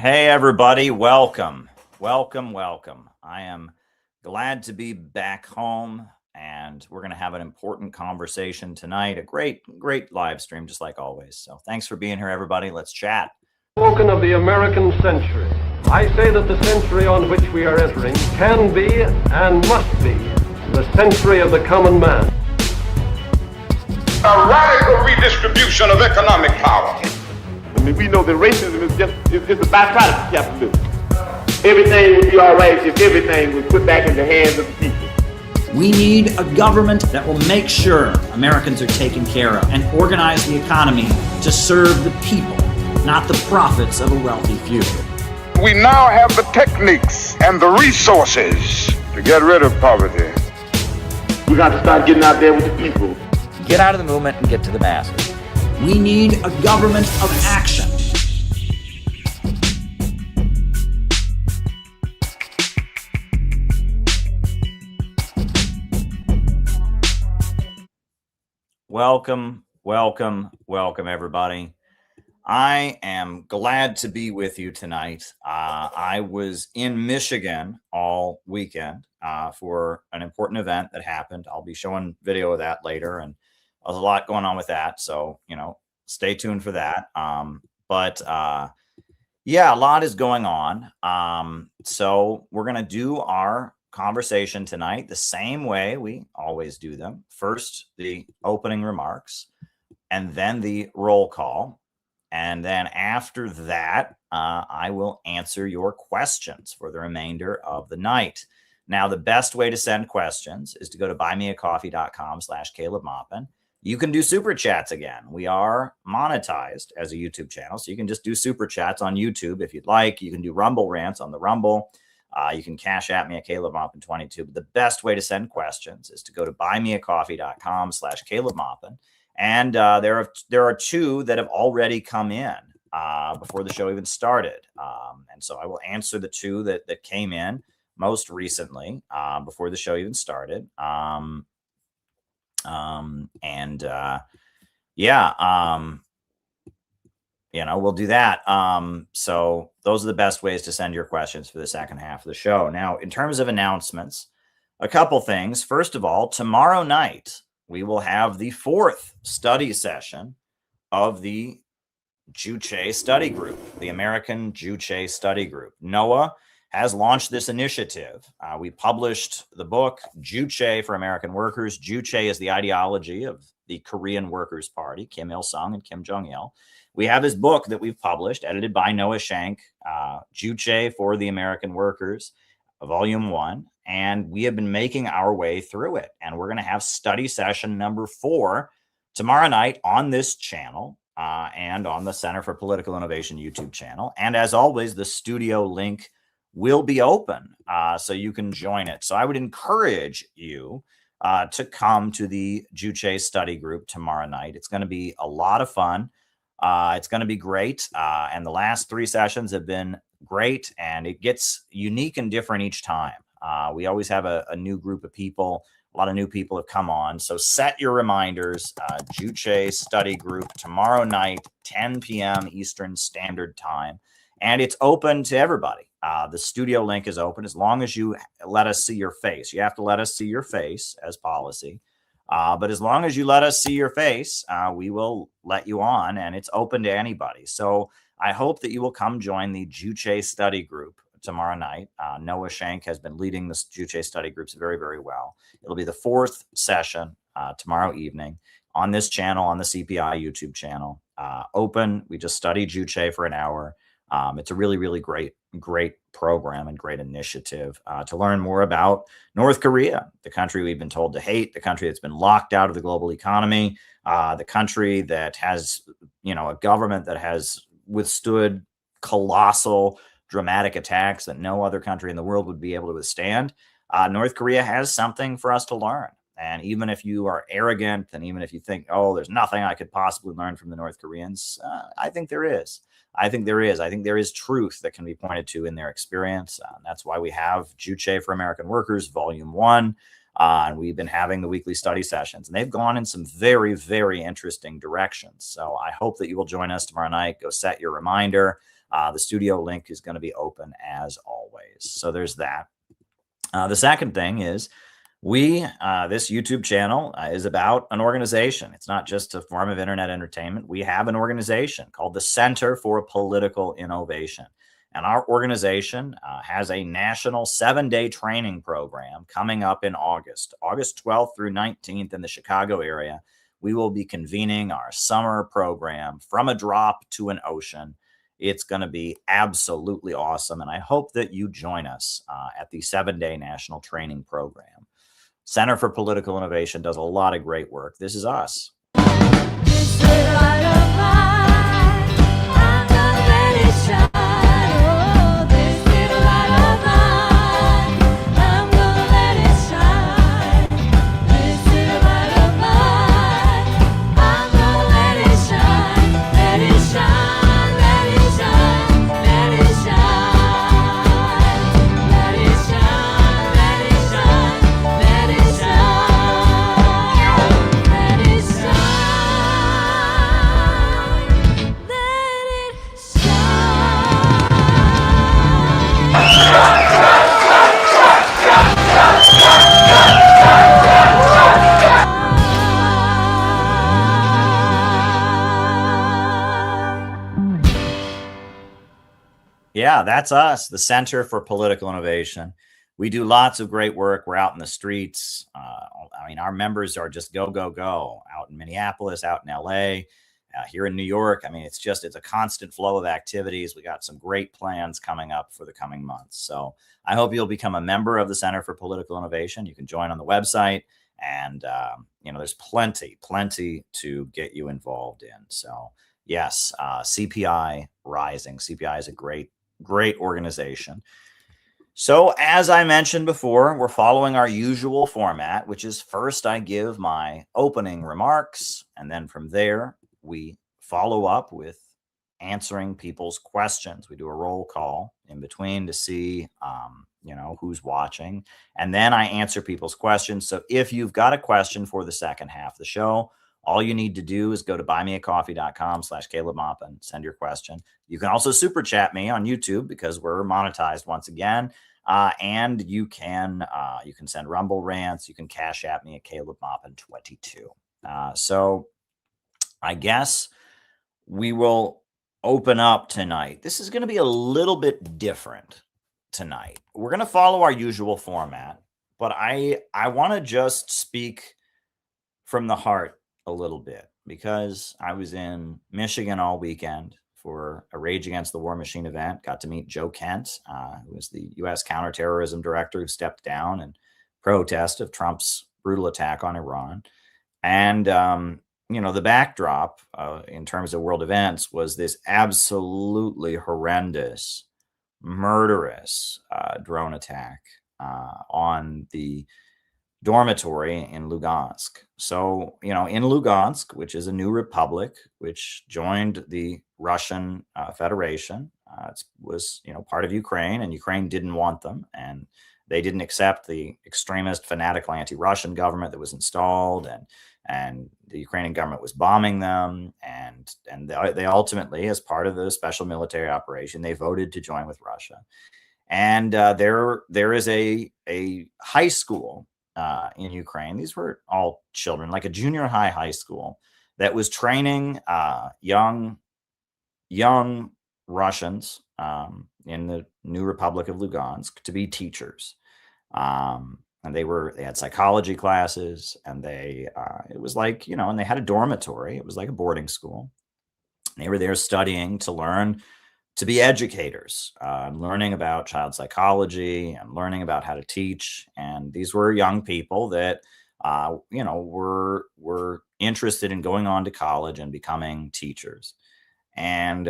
Hey, everybody. Welcome. Welcome. I am glad to be back home, and we're going to have an important conversation tonight. A great live stream, just like always. So thanks for being here, everybody. Let's chat. Spoken of the American century. I say that the century on which we are entering can be and must be the century of the common man. A radical redistribution of economic power. I mean, we know that racism is just a byproduct of capitalism. Everything would be all right if everything was put back in the hands of the people. We need a government that will make sure Americans are taken care of and organize the economy to serve the people, not the profits of a wealthy few. We now have the techniques and the resources to get rid of poverty. We got to start getting out there with the people. Get out of the movement and get to the masses. We need a government of action. Welcome, everybody. I am glad to be with you tonight. I was in Michigan all weekend for an important event that happened. I'll be showing video of that later, and there's a lot going on with that. So, stay tuned for that. Yeah, a lot is going on. So we're going to do our conversation tonight the same way we always do them. First, the opening remarks, and then the roll call. And then after that, I will answer your questions for the remainder of the night. Now, the best way to send questions is to go to buymeacoffee.com/Caleb Maupin. You can do super chats again. We are monetized as a YouTube channel, so you can just do super chats on YouTube if you'd like. You can do Rumble rants on the Rumble. You can cash at me at Caleb Maupin 22. But the best way to send questions is to go to buymeacoffee.com/Caleb Maupin. And there are two that have already come in before the show even started. And so I will answer the two that came in most recently before the show even started. We'll do that. So those are the best ways to send your questions for the second half of the show. Now, in terms of announcements, a couple things. First of all, tomorrow night, we will have the fourth study session of the Juche Study Group, the American Juche Study Group. NOAA has launched this initiative. We published the book, Juche for American Workers. Juche is the ideology of the Korean Workers' Party, Kim Il-sung and Kim Jong-il. We have this book that we've published, edited by Noah Shank, Juche for the American Workers, Volume 1. And we have been making our way through it. And we're going to have study session number 4 tomorrow night on this channel and on the Center for Political Innovation YouTube channel. And as always, the studio link will be open so you can join it. So I would encourage you to come to the Juche Study Group tomorrow night. It's going to be a lot of fun. It's going to be great. And the last 3 sessions have been great, and it gets unique and different each time. We always have a new group of people. A lot of new people have come on. So set your reminders. Juche Study Group tomorrow night, 10 p.m. Eastern Standard Time. And it's open to everybody. The studio link is open as long as you let us see your face. You have to let us see your face as policy. But as long as you let us see your face, we will let you on, and it's open to anybody. So I hope that you will come join the Juche Study Group tomorrow night. Noah Shank has been leading the Juche Study Groups very, very well. It'll be the 4th session tomorrow evening on this channel, on the CPI YouTube channel. Open. We just study Juche for an hour. It's a really, really great program and great initiative to learn more about North Korea, the country we've been told to hate, the country that's been locked out of the global economy, the country that has, a government that has withstood colossal, dramatic attacks that no other country in the world would be able to withstand. North Korea has something for us to learn. And even if you are arrogant, and even if you think, oh, there's nothing I could possibly learn from the North Koreans, I think there is. I think there is truth that can be pointed to in their experience. That's why we have Juche for American Workers, Volume 1. And we've been having the weekly study sessions. And they've gone in some very, very interesting directions. So I hope that you will join us tomorrow night. Go set your reminder. The studio link is going to be open as always. So there's that. The second thing is this YouTube channel is about an organization. It's not just a form of internet entertainment. We have an organization called the Center for Political Innovation. And our organization has a national 7-day training program coming up in August 12th through 19th in the Chicago area. We will be convening our summer program, From a Drop to an Ocean. It's going to be absolutely awesome. And I hope that you join us at the 7-day national training program. Center for Political Innovation does a lot of great work. This is us. Yeah, that's us, the Center for Political Innovation. We do lots of great work. We're out in the streets. I mean, our members are just go, go, go out in Minneapolis, out in LA, here in New York. I mean, it's a constant flow of activities. We got some great plans coming up for the coming months. So I hope you'll become a member of the Center for Political Innovation. You can join on the website, and there's plenty to get you involved in. So yes, CPI Rising. CPI is a great organization. So as I mentioned before, we're following our usual format, which is first I give my opening remarks, and then from there we follow up with answering people's questions. We do a roll call in between to see who's watching, and then I answer people's questions. So if you've got a question for the second half of the show, all you need to do is go to buymeacoffee.com/Caleb Maupin, send your question. You can also super chat me on YouTube because we're monetized once again. And you can send Rumble rants. You can Cash App me at Caleb Maupin 22. So I guess we will open up tonight. This is going to be a little bit different tonight. We're going to follow our usual format, but I want to just speak from the heart a little bit, because I was in Michigan all weekend for a Rage Against the War Machine event. Got to meet Joe Kent, who was the U.S. counterterrorism director who stepped down in protest of Trump's brutal attack on Iran. And, the backdrop in terms of world events was this absolutely horrendous, murderous drone attack on the dormitory in Lugansk. So, in Lugansk, which is a new republic, which joined the Russian Federation, it was, part of Ukraine, and Ukraine didn't want them, and they didn't accept the extremist, fanatical anti-Russian government that was installed, and the Ukrainian government was bombing them, and they ultimately, as part of the special military operation, they voted to join with Russia. And there is a high school in Ukraine. These were all children, like a junior high school that was training young Russians in the new Republic of Lugansk to be teachers. And they had psychology classes, and it was like, and they had a dormitory. It was like a boarding school. They were there studying to learn to be educators, learning about child psychology and learning about how to teach. And these were young people that, were interested in going on to college and becoming teachers. And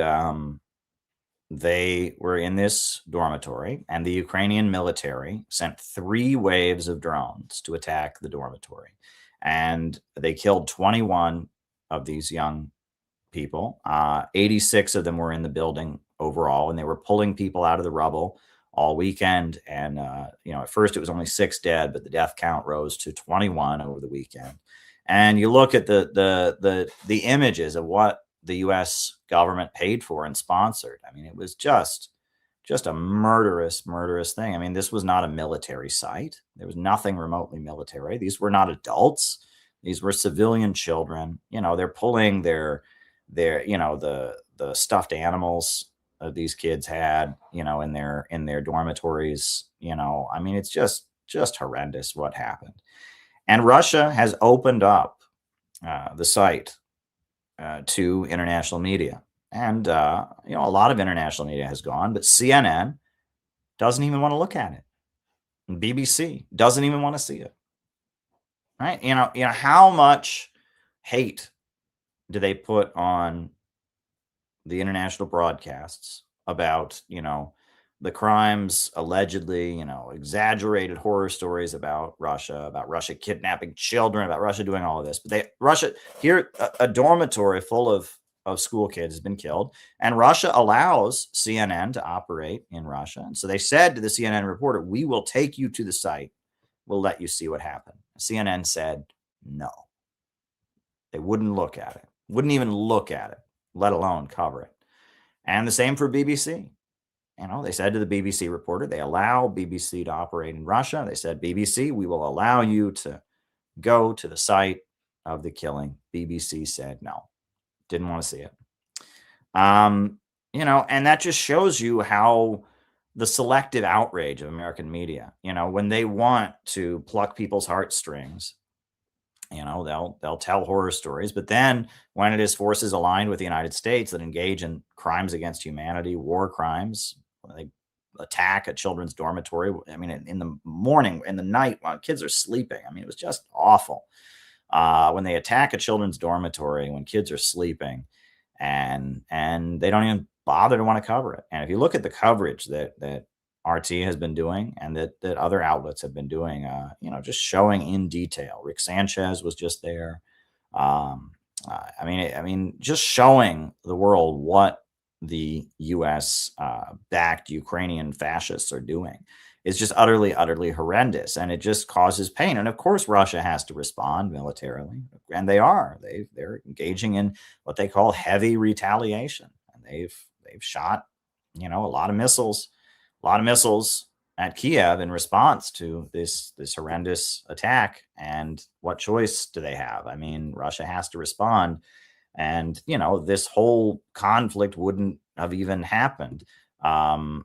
they were in this dormitory, and the Ukrainian military sent 3 waves of drones to attack the dormitory. And they killed 21 of these young people. 86 of them were in the building overall, and they were pulling people out of the rubble all weekend. And at first it was only 6 dead, but the death count rose to 21 over the weekend. And you look at the images of what the U.S. government paid for and sponsored. I mean, it was just a murderous thing. I mean, this was not a military site. There was nothing remotely military. These were not adults. These were civilian children. You know, they're pulling their you know, the stuffed animals these kids had, you know, in their dormitories. You know, I mean, it's just horrendous what happened. And Russia has opened up the site to international media. And, you know, a lot of international media has gone, but CNN doesn't even want to look at it. And BBC doesn't even want to see it. Right? You know, how much hate do they put on the international broadcasts about, you know, the crimes allegedly, you know, exaggerated horror stories about Russia kidnapping children, about Russia doing all of this. But Russia here, a dormitory full of school kids has been killed, and Russia allows CNN to operate in Russia. And so they said to the CNN reporter, "We will take you to the site. We'll let you see what happened." CNN said no. They wouldn't look at it, wouldn't even look at it, let alone cover it. And the same for BBC. You know, they said to the BBC reporter, they allow BBC to operate in Russia. They said, BBC, we will allow you to go to the site of the killing. BBC said no, didn't want to see it. You know, and that just shows you how the selective outrage of American media, you know, when they want to pluck people's heartstrings, you know, they'll tell horror stories, but then when it is forces aligned with the United States that engage in crimes against humanity, war crimes, when they attack a children's dormitory, I mean, in the morning, in the night, while kids are sleeping, I mean, it was just awful. When they attack a children's dormitory when kids are sleeping, and they don't even bother to want to cover it. And if you look at the coverage that RT has been doing and that other outlets have been doing, you know, just showing in detail. Rick Sanchez was just there. I mean, just showing the world what the U.S. backed Ukrainian fascists are doing is just utterly horrendous, and it just causes pain. And of course, Russia has to respond militarily, and they are. They're engaging in what they call heavy retaliation, and they've shot, you know, a lot of missiles at Kiev in response to this horrendous attack. And what choice do they have? I mean, Russia has to respond. And, you know, this whole conflict wouldn't have even happened. Wouldn't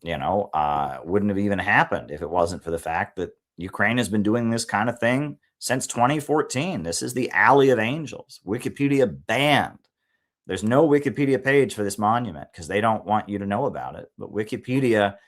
have even happened if it wasn't for the fact that Ukraine has been doing this kind of thing since 2014. This is the Alley of Angels. Wikipedia banned. There's no Wikipedia page for this monument because they don't want you to know about it. But Wikipedia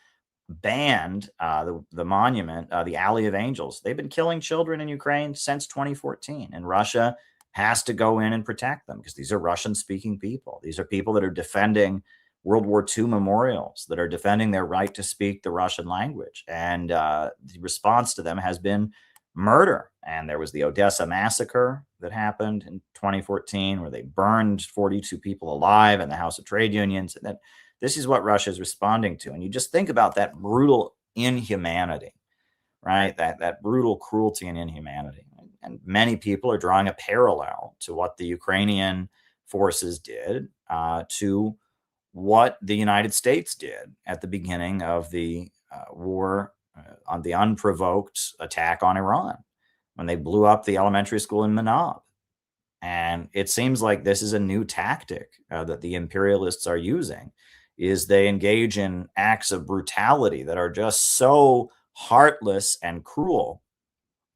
banned the monument, the Alley of Angels. They've been killing children in Ukraine since 2014, and Russia has to go in and protect them because these are Russian-speaking people. These are people that are defending World War II memorials, that are defending their right to speak the Russian language. And the response to them has been murder. And there was the Odessa massacre that happened in 2014, where they burned 42 people alive in the House of Trade Unions. And that this is what Russia is responding to. And you just think about that brutal inhumanity, right? That brutal cruelty and inhumanity. And many people are drawing a parallel to what the Ukrainian forces did to what the United States did at the beginning of the war on the unprovoked attack on Iran, when they blew up the elementary school in Manab. And it seems like this is a new tactic that the imperialists are using, is they engage in acts of brutality that are just so heartless and cruel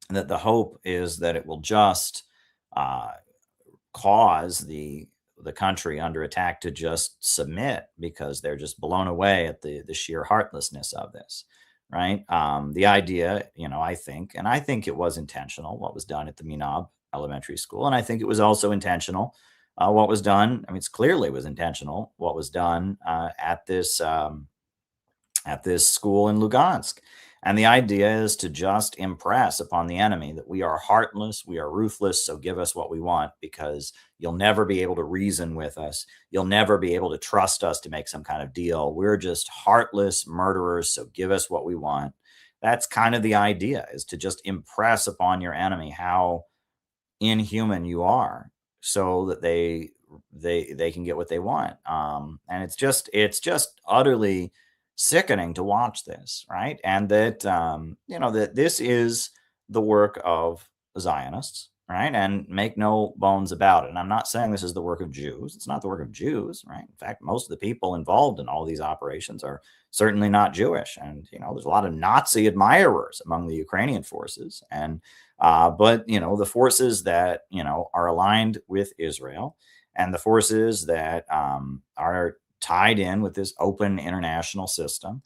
that the hope is that it will just cause the country under attack to just submit, because they're just blown away at the sheer heartlessness of this, right? The idea, you know, I think it was intentional what was done at the Minab Elementary School, and I think it was also intentional what was done. I mean, it's clearly was intentional what was done at this school in Lugansk. And the idea is to just impress upon the enemy that we are heartless, we are ruthless, so give us what we want, because you'll never be able to reason with us. You'll never be able to trust us to make some kind of deal. We're just heartless murderers, so give us what we want. That's kind of the idea, is to just impress upon your enemy how inhuman you are, so that they they can get what they want. And it's just utterly sickening to watch this, right? And that that this is the work of Zionists, right? And make no bones about it. And I'm not saying this is the work of Jews. It's not the work of Jews, right? In fact, most of the people involved in all these operations are certainly not Jewish. And there's a lot of Nazi admirers among the Ukrainian forces. And but the forces that are aligned with Israel, and the forces that are tied in with this open international system,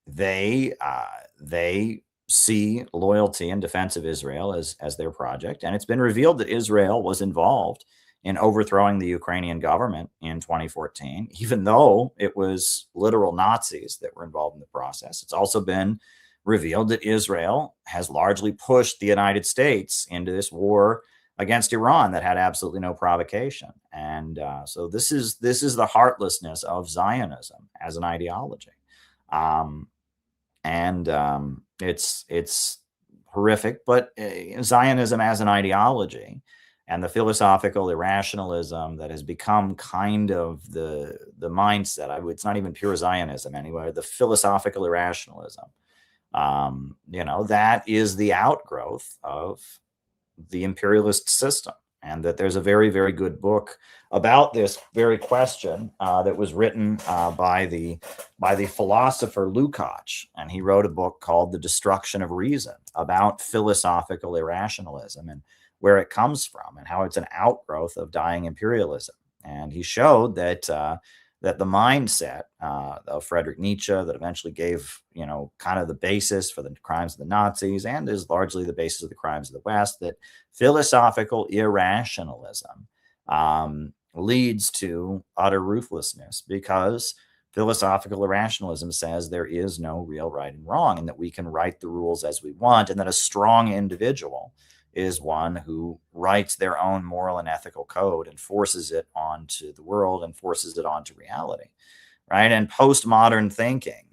they see loyalty and defense of Israel as their project. And it's been revealed that Israel was involved in overthrowing the Ukrainian government in 2014, even though it was literal Nazis that were involved in the process. It's also been revealed that Israel has largely pushed the United States into this war against Iran that had absolutely no provocation. And so this is the heartlessness of Zionism as an ideology. It's horrific, but Zionism as an ideology and the philosophical irrationalism that has become kind of the mindset. It's not even pure Zionism anyway. The philosophical irrationalism, that is the outgrowth of the imperialist system. And that there's a very, very good book about this very question that was written by the philosopher Lukács, and he wrote a book called The Destruction of Reason about philosophical irrationalism and where it comes from and how it's an outgrowth of dying imperialism. And he showed that that the mindset of Friedrich Nietzsche that eventually gave kind of the basis for the crimes of the Nazis and is largely the basis of the crimes of the West, that philosophical irrationalism leads to utter ruthlessness, because philosophical irrationalism says there is no real right and wrong, and that we can write the rules as we want, and that a strong individual is one who writes their own moral and ethical code and forces it onto the world and forces it onto reality, right? And postmodern thinking,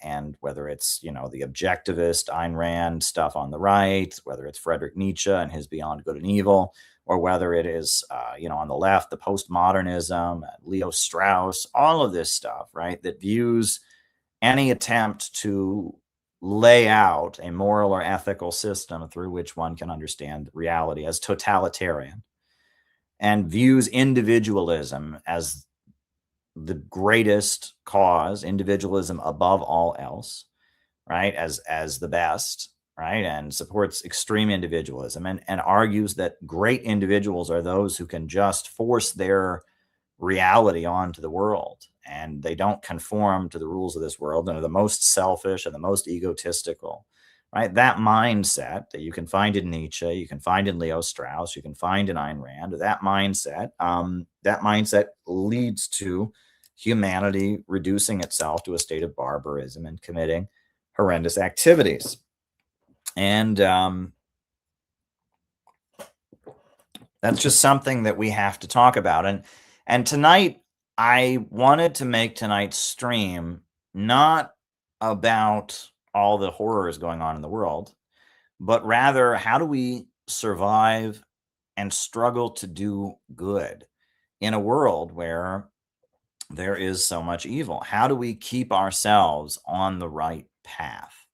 and whether it's the objectivist Ayn Rand stuff on the right, whether it's Friedrich Nietzsche and his Beyond Good and Evil, or whether it is on the left, the postmodernism, Leo Strauss, all of this stuff, right, that views any attempt to lay out a moral or ethical system through which one can understand reality as totalitarian, and views individualism as the greatest cause, individualism above all else, right, as the best, right, and supports extreme individualism, and argues that great individuals are those who can just force their reality onto the world, and they don't conform to the rules of this world, and are the most selfish and the most egotistical, right? That mindset that you can find in Nietzsche, you can find in Leo Strauss, you can find in Ayn Rand, that mindset leads to humanity reducing itself to a state of barbarism and committing horrendous activities. And that's just something that we have to talk about. And tonight, I wanted to make tonight's stream not about all the horrors going on in the world, but rather, how do we survive and struggle to do good in a world where there is so much evil? How do we keep ourselves on the right path?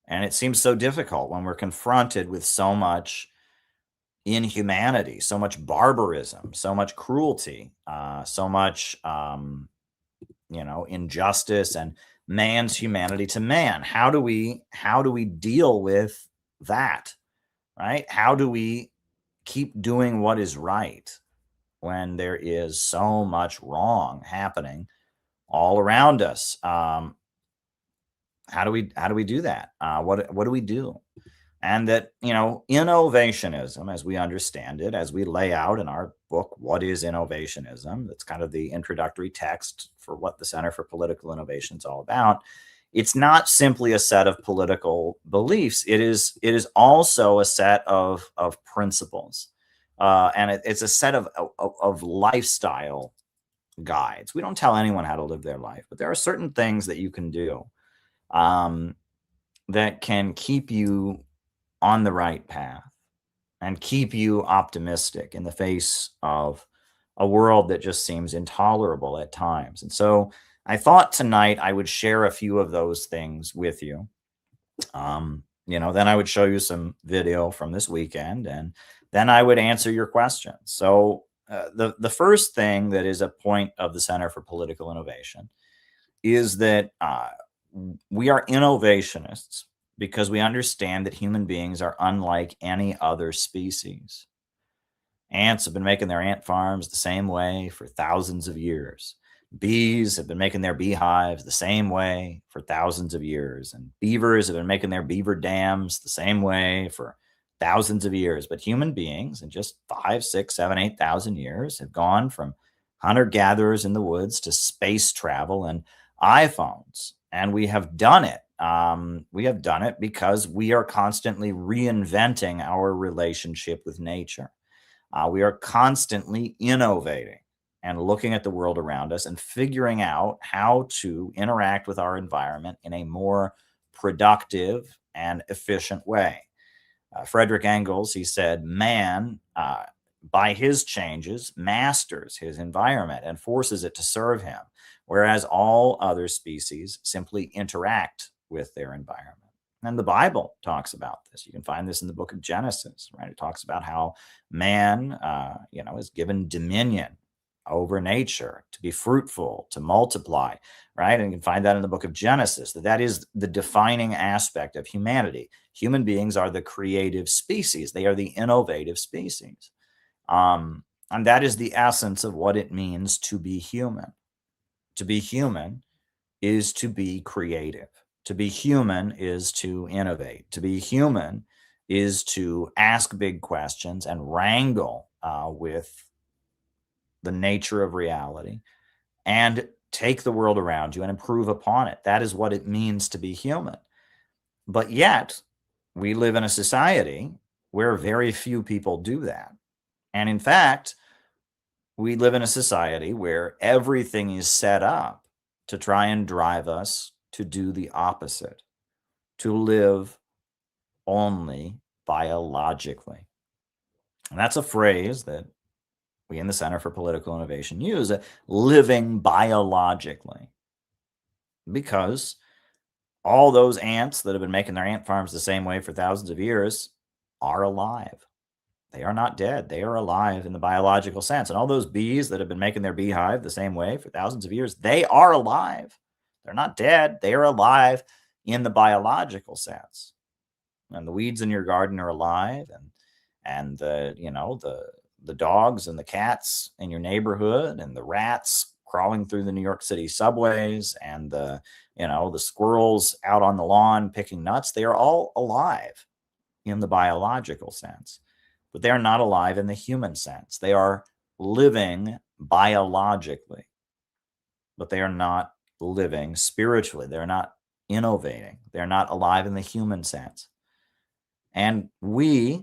And it seems so difficult when we're confronted with so much inhumanity, so much barbarism, so much cruelty, so much injustice and man's humanity to man. How do we deal with that, right? How do we keep doing what is right when there is so much wrong happening all around us? How do we do that? What do we do? And that, innovationism, as we understand it, as we lay out in our book, What is Innovationism? That's kind of the introductory text for what the Center for Political Innovation is all about. It's not simply a set of political beliefs. It is also a set of principles. And it's a set of lifestyle guides. We don't tell anyone how to live their life, but there are certain things that you can do that can keep you on the right path, and keep you optimistic in the face of a world that just seems intolerable at times. And so I thought tonight I would share a few of those things with you. Then I would show you some video from this weekend, and then I would answer your questions. So the first thing that is a point of the Center for Political Innovation is that we are innovationists because we understand that human beings are unlike any other species. Ants have been making their ant farms the same way for thousands of years. Bees have been making their beehives the same way for thousands of years. And beavers have been making their beaver dams the same way for thousands of years. But human beings in just 5, 6, 7, 8,000 years have gone from hunter-gatherers in the woods to space travel and iPhones. And we have done it. We have done it because we are constantly reinventing our relationship with nature. We are constantly innovating and looking at the world around us and figuring out how to interact with our environment in a more productive and efficient way. Frederick Engels, he said, man, by his changes, masters his environment and forces it to serve him, whereas all other species simply interact with their environment. And the Bible talks about this. You can find this in the book of Genesis, right? It talks about how man, is given dominion over nature, to be fruitful, to multiply, right? And you can find that in the book of Genesis, that is the defining aspect of humanity. Human beings are the creative species. They are the innovative species. And that is the essence of what it means to be human. To be human is to be creative. To be human is to innovate. To be human is to ask big questions and wrangle with the nature of reality and take the world around you and improve upon it. That is what it means to be human. But yet, we live in a society where very few people do that. And in fact, we live in a society where everything is set up to try and drive us to do the opposite, to live only biologically. And that's a phrase that we in the Center for Political Innovation use, living biologically, because all those ants that have been making their ant farms the same way for thousands of years are alive. They are not dead. They are alive in the biological sense. And all those bees that have been making their beehive the same way for thousands of years, they are alive. They're not dead. They are alive in the biological sense. And the weeds in your garden are alive, and the dogs and the cats in your neighborhood and the rats crawling through the New York City subways and the squirrels out on the lawn picking nuts, they are all alive in the biological sense. But they are not alive in the human sense. They are living biologically, but they are not living spiritually. They're not innovating. They're not alive in the human sense. And we,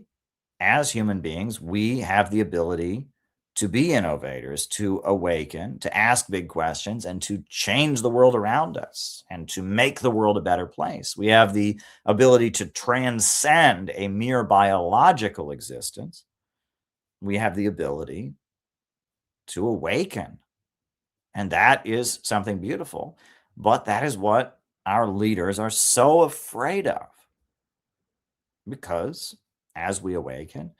as human beings, we have the ability to be innovators, to awaken, to ask big questions, and to change the world around us and to make the world a better place. We have the ability to transcend a mere biological existence. We have the ability to awaken. And that is something beautiful. But that is what our leaders are so afraid of. Because as we awaken,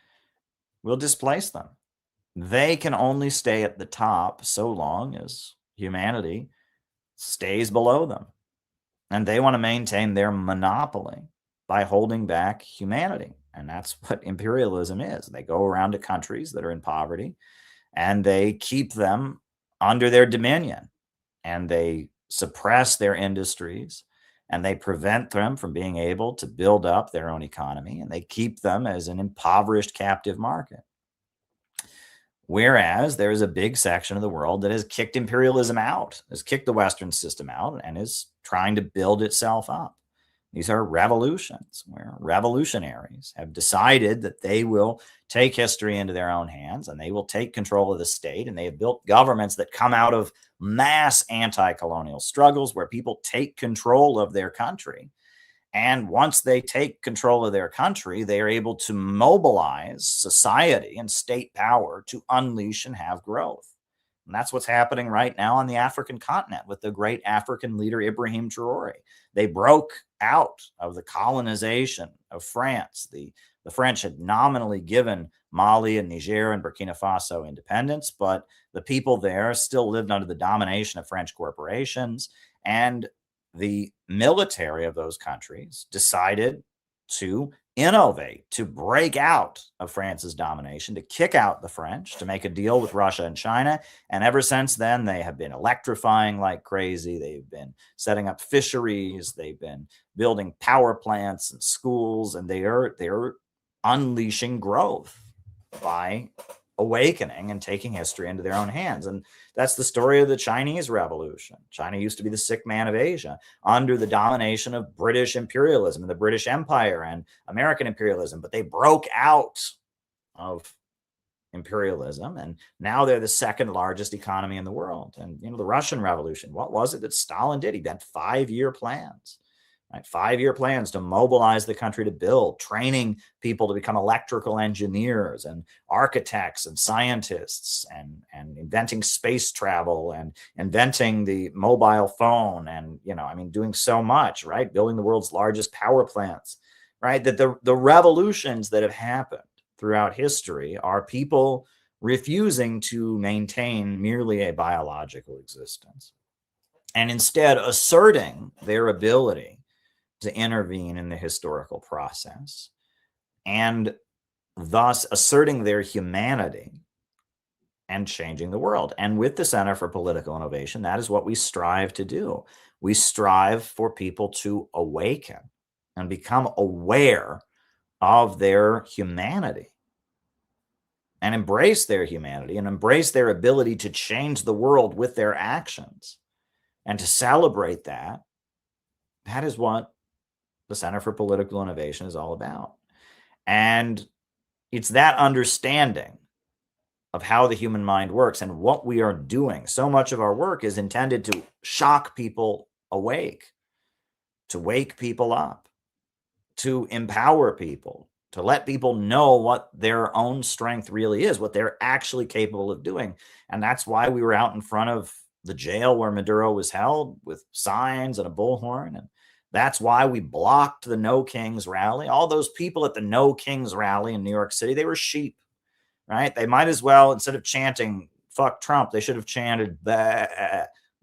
we'll displace them. They can only stay at the top so long as humanity stays below them. And they want to maintain their monopoly by holding back humanity. And that's what imperialism is. They go around to countries that are in poverty and they keep them under their dominion, and they suppress their industries, and they prevent them from being able to build up their own economy, and they keep them as an impoverished captive market. Whereas there is a big section of the world that has kicked imperialism out, has kicked the Western system out, and is trying to build itself up. These are revolutions where revolutionaries have decided that they will take history into their own hands and they will take control of the state. And they have built governments that come out of mass anti-colonial struggles where people take control of their country And once they take control of their country, they are able to mobilize society and state power to unleash and have growth. And that's what's happening right now on the African continent with the great African leader Ibrahim Traore. They broke out of the colonization of France. The French had nominally given Mali and Niger and Burkina Faso independence, but the people there still lived under the domination of French corporations. And the military of those countries decided to innovate, to break out of France's domination, to kick out the French, to make a deal with Russia and China. And ever since then, they have been electrifying like crazy. They've been setting up fisheries. They've been building power plants and schools, and they're unleashing growth by awakening and taking history into their own hands. And that's the story of the Chinese Revolution. China used to be the sick man of Asia under the domination of British imperialism and the British Empire and American imperialism, but they broke out of imperialism, and now they're the second largest economy in the world. And the Russian Revolution, what was it that Stalin did? He had 5-year plans. Right, 5-year plans to mobilize the country to build, training people to become electrical engineers and architects and scientists, and inventing space travel and inventing the mobile phone, and doing so much, right? Building the world's largest power plants, right? That the revolutions that have happened throughout history are people refusing to maintain merely a biological existence and instead asserting their ability to intervene in the historical process, and thus asserting their humanity and changing the world. And with the Center for Political Innovation, that is what we strive to do. We strive for people to awaken and become aware of their humanity and embrace their humanity and embrace their ability to change the world with their actions, and to celebrate that. That is what the Center for Political Innovation is all about. And it's that understanding of how the human mind works and what we are doing. So much of our work is intended to shock people awake, to wake people up, to empower people, to let people know what their own strength really is, what they're actually capable of doing. And that's why we were out in front of the jail where Maduro was held with signs and a bullhorn. And that's why we blocked the No Kings rally. All those people at the No Kings rally in New York City, they were sheep, right? They might as well, instead of chanting, fuck Trump, they should have chanted, bah,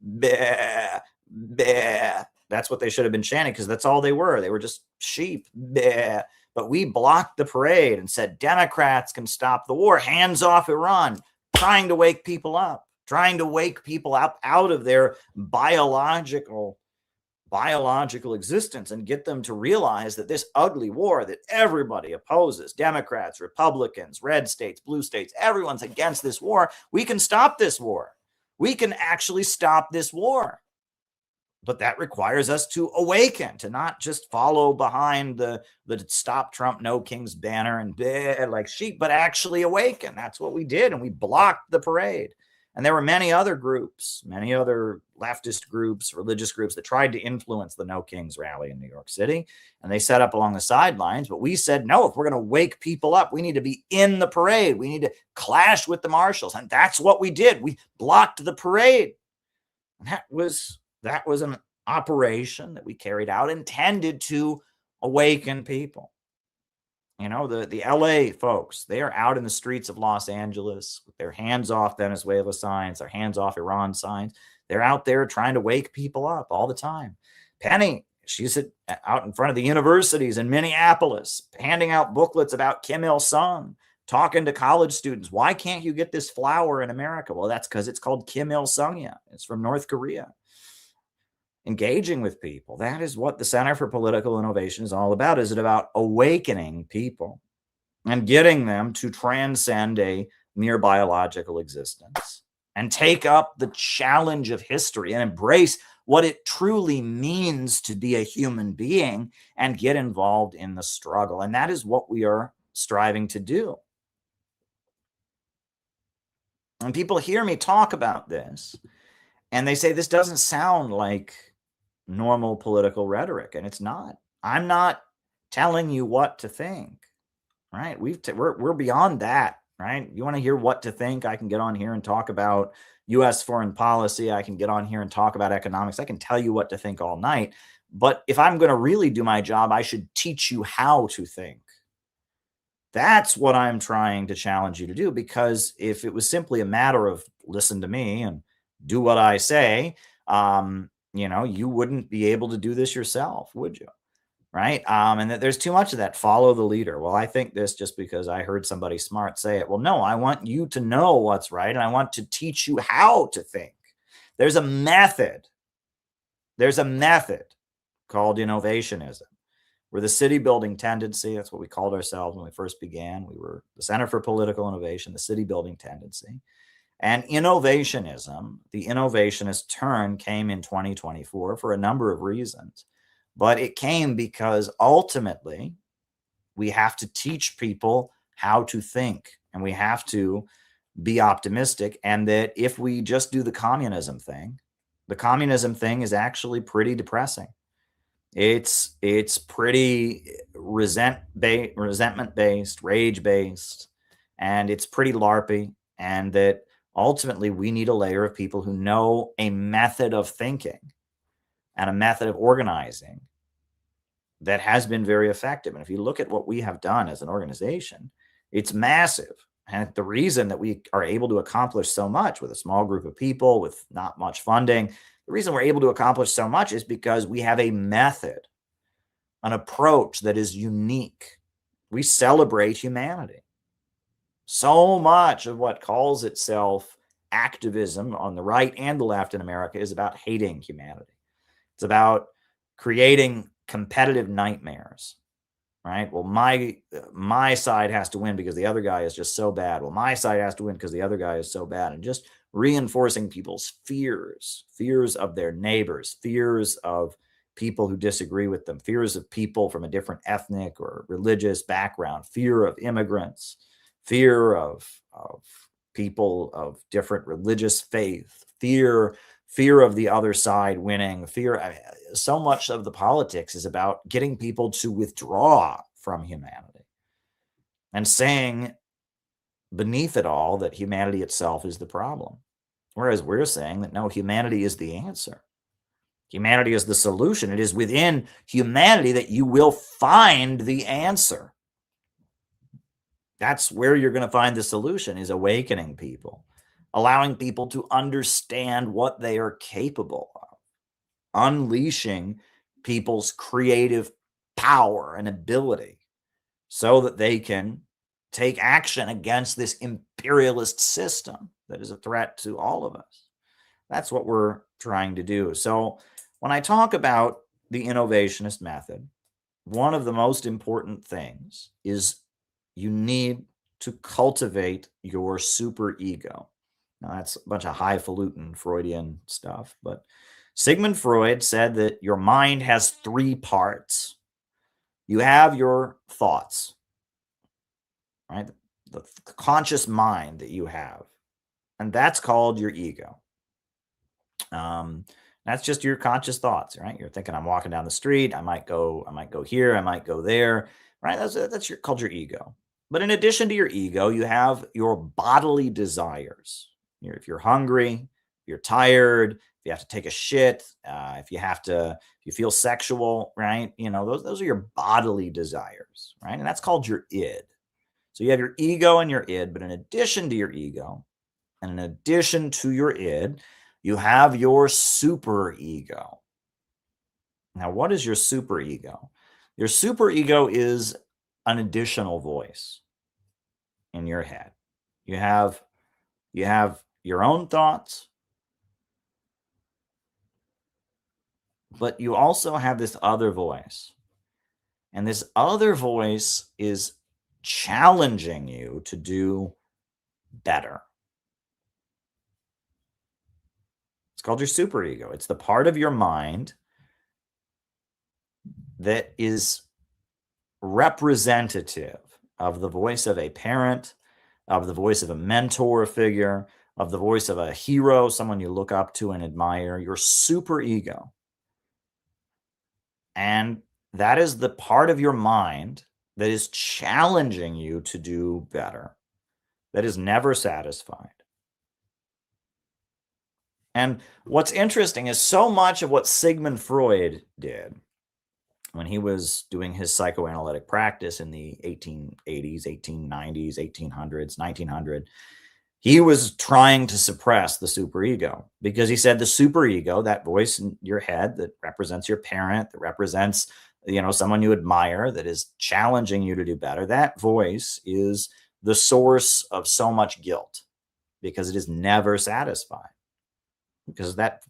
bah, bah. That's what they should have been chanting, because that's all they were. They were just sheep. Bah. But we blocked the parade and said, Democrats can stop the war. Hands off Iran. Trying to wake people up. Trying to wake people up out of their biological existence and get them to realize that this ugly war that everybody opposes, Democrats, Republicans, red states, blue states, everyone's against this war. We can stop this war. We can actually stop this war. But that requires us to awaken, to not just follow behind the Stop Trump, No Kings banner and like sheep, but actually awaken. That's what we did. And we blocked the parade. And there were many other groups, many other leftist groups, religious groups that tried to influence the No Kings rally in New York City. And they set up along the sidelines. But we said, no, if we're going to wake people up, we need to be in the parade. We need to clash with the marshals. And that's what we did. We blocked the parade. And that was an operation that we carried out intended to awaken people. You know, the LA folks, they are out in the streets of Los Angeles with their hands off Venezuela signs, their hands off Iran signs. They're out there trying to wake people up all the time. Penny, she's out in front of the universities in Minneapolis, handing out booklets about Kim Il-sung, talking to college students. Why can't you get this flower in America? Well, that's because it's called Kim Il-sung. It's from North Korea. Engaging with people. That is what the Center for Political Innovation is all about. Is it about awakening people and getting them to transcend a mere biological existence and take up the challenge of history and embrace what it truly means to be a human being and get involved in the struggle. And that is what we are striving to do. And people hear me talk about this and they say, this doesn't sound like normal political rhetoric. And it's not. I'm not telling you what to think, right? We're beyond that, right? You want to hear what to think? I can get on here and talk about U.S. foreign policy. I can get on here and talk about economics. I can tell you what to think all night. But if I'm going to really do my job, I should teach you how to think. That's what I'm trying to challenge you to do, because if it was simply a matter of listen to me and do what I say, you wouldn't be able to do this yourself, would you? Right. And that there's too much of that follow the leader. Well, I think this just because I heard somebody smart say it. Well, no, I want you to know what's right. And I want to teach you how to think. There's a method. There's a method called innovationism. We're the city building tendency. That's what we called ourselves when we first began. We were the Center for Political Innovation, the city building tendency. And innovationism, the innovationist turn, came in 2024 for a number of reasons. But it came because ultimately we have to teach people how to think, and we have to be optimistic. And that if we just do the communism thing is actually pretty depressing. It's pretty resentment based, rage based, and it's pretty LARPy. And that ultimately we need a layer of people who know a method of thinking and a method of organizing that has been very effective. And if you look at what we have done as an organization, it's massive. And the reason that we are able to accomplish so much with a small group of people with not much funding, the reason we're able to accomplish so much is because we have a method, an approach that is unique. We celebrate humanity. So much of what calls itself activism on the right and the left in America is about hating humanity. It's about creating competitive nightmares, right? Well, my side has to win because the other guy is just so bad. Well, my side has to win because the other guy is so bad. And just reinforcing people's fears of their neighbors, fears of people who disagree with them, fears of people from a different ethnic or religious background, fear of immigrants, fear of people of different religious faith, fear of the other side winning, so much of the politics is about getting people to withdraw from humanity and saying beneath it all that humanity itself is the problem. Whereas we're saying that no, humanity is the answer. Humanity is the solution. It is within humanity that you will find the answer. That's where you're going to find the solution, is awakening people, allowing people to understand what they are capable of, unleashing people's creative power and ability so that they can take action against this imperialist system that is a threat to all of us. That's what we're trying to do. So when I talk about the innovationist method, one of the most important things is you need to cultivate your superego. Now, that's a bunch of highfalutin Freudian stuff, but Sigmund Freud said that your mind has three parts. You have your thoughts, right? The conscious mind that you have, and that's called your ego. That's just your conscious thoughts, right? You're thinking, I'm walking down the street. I might go here. I might go there, right? That's called your ego. But in addition to your ego, you have your bodily desires. If you're hungry, if you're tired, if you have to take a shit, if you feel sexual, right? Those are your bodily desires, right? And that's called your id. So you have your ego and your id, but in addition to your ego, and in addition to your id, you have your superego. Now, what is your superego? Your superego is an additional voice in your head. You have your own thoughts, but you also have this other voice. And this other voice is challenging you to do better. It's called your superego. It's the part of your mind that is representative of the voice of a parent, of the voice of a mentor figure, of the voice of a hero, someone you look up to and admire, your superego. And that is the part of your mind that is challenging you to do better, that is never satisfied. And what's interesting is so much of what Sigmund Freud did when he was doing his psychoanalytic practice in the 1880s, 1890s, 1800s, 1900, he was trying to suppress the superego, because he said the superego, that voice in your head that represents your parent, that represents, someone you admire, that is challenging you to do better, that voice is the source of so much guilt, because it is never satisfied. Because that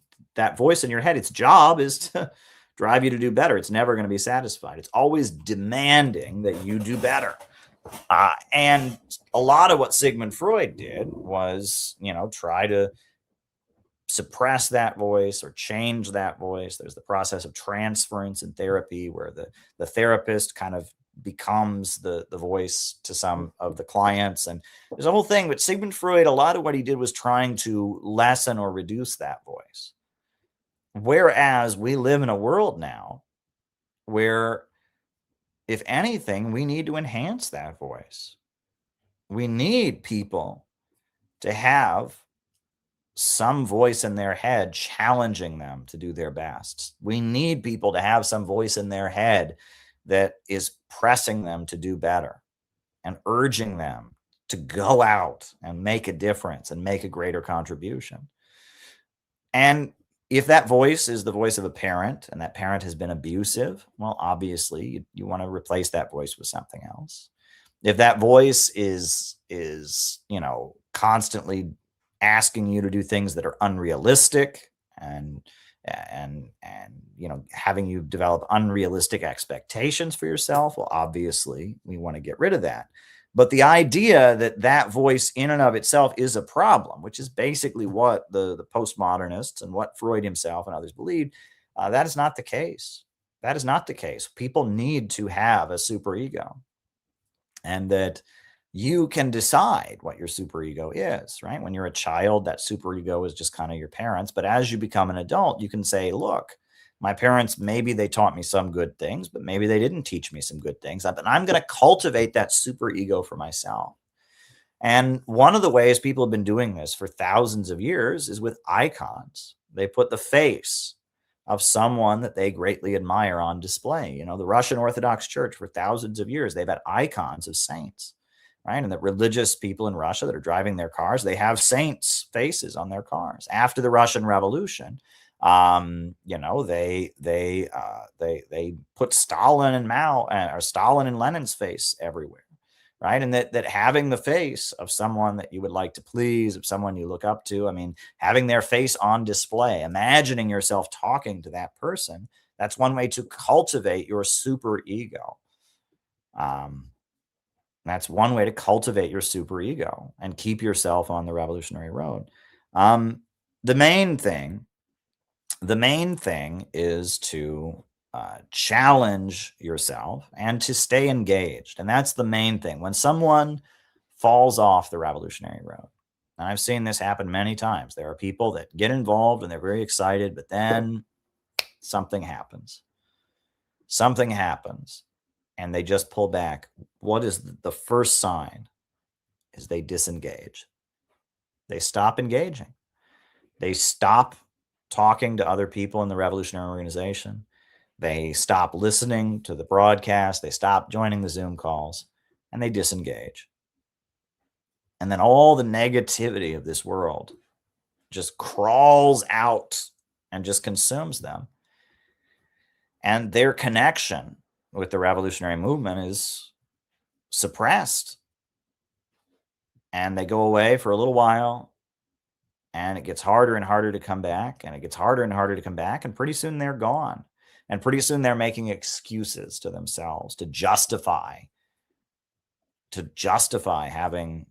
voice in your head, its job is to drive you to do better. It's never going to be satisfied. It's always demanding that you do better. And a lot of what Sigmund Freud did was, try to suppress that voice or change that voice. There's the process of transference in therapy, where the therapist kind of becomes the voice to some of the clients. And there's a whole thing. But Sigmund Freud, a lot of what he did was trying to lessen or reduce that voice. Whereas we live in a world now where, if anything, we need to enhance that voice. We need people to have some voice in their head challenging them to do their best. We need people to have some voice in their head that is pressing them to do better and urging them to go out and make a difference and make a greater contribution. And if that voice is the voice of a parent, and that parent has been abusive, well, obviously you want to replace that voice with something else. If that voice is constantly asking you to do things that are unrealistic and having you develop unrealistic expectations for yourself, well, obviously we want to get rid of that. But the idea that voice in and of itself is a problem, which is basically what the postmodernists and what Freud himself and others believed, that is not the case. That is not the case. People need to have a superego, and that you can decide what your superego is, right? When you're a child, that superego is just kind of your parents. But as you become an adult, you can say, look, my parents, maybe they taught me some good things, but maybe they didn't teach me some good things. But I'm going to cultivate that superego for myself. And one of the ways people have been doing this for thousands of years is with icons. They put the face of someone that they greatly admire on display. The Russian Orthodox Church, for thousands of years, they've had icons of saints, right? And the religious people in Russia that are driving their cars, they have saints' faces on their cars. After the Russian Revolution, they put Stalin and Mao, or Stalin and Lenin's face everywhere, right? And that having the face of someone that you would like to please, of someone you look up to, having their face on display, imagining yourself talking to that person, that's one way to cultivate your superego. That's one way to cultivate your superego and keep yourself on the revolutionary road. The main thing is to challenge yourself and to stay engaged. And that's the main thing. When someone falls off the revolutionary road, and I've seen this happen many times, there are people that get involved and they're very excited, but then something happens. And they just pull back. What is the first sign? Is they disengage. They stop engaging. They stop talking to other people in the revolutionary organization. They stop listening to the broadcast. They stop joining the Zoom calls, and they disengage. And then all the negativity of this world just crawls out and just consumes them. And their connection with the revolutionary movement is suppressed. And they go away for a little while, and it gets harder and harder to come back, and it gets harder and harder to come back, and pretty soon they're gone. And pretty soon they're making excuses to themselves to justify having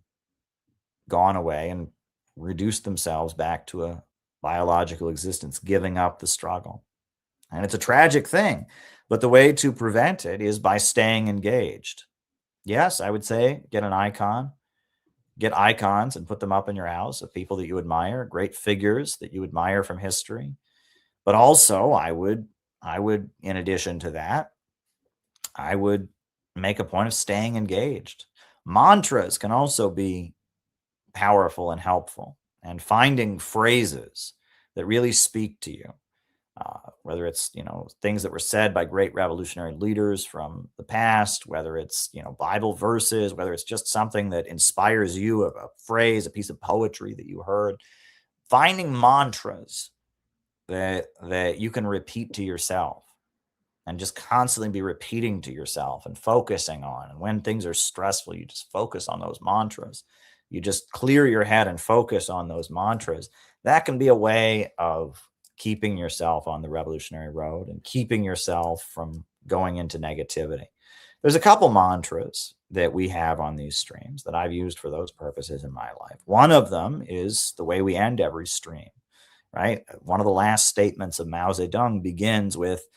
gone away and reduced themselves back to a biological existence, giving up the struggle. And it's a tragic thing. But the way to prevent it is by staying engaged. Yes, I would say get an icon. Get icons and put them up in your house of people that you admire, great figures that you admire from history. But also, I would, in addition to that, I would make a point of staying engaged. Mantras can also be powerful and helpful, and finding phrases that really speak to you. Whether it's, things that were said by great revolutionary leaders from the past, whether it's, Bible verses, whether it's just something that inspires you, a phrase, a piece of poetry that you heard, finding mantras that you can repeat to yourself and just constantly be repeating to yourself and focusing on. And when things are stressful, you just focus on those mantras. You just clear your head and focus on those mantras. That can be a way of keeping yourself on the revolutionary road and keeping yourself from going into negativity. There's a couple mantras that we have on these streams that I've used for those purposes in my life. One of them is the way we end every stream, right? One of the last statements of Mao Zedong begins with,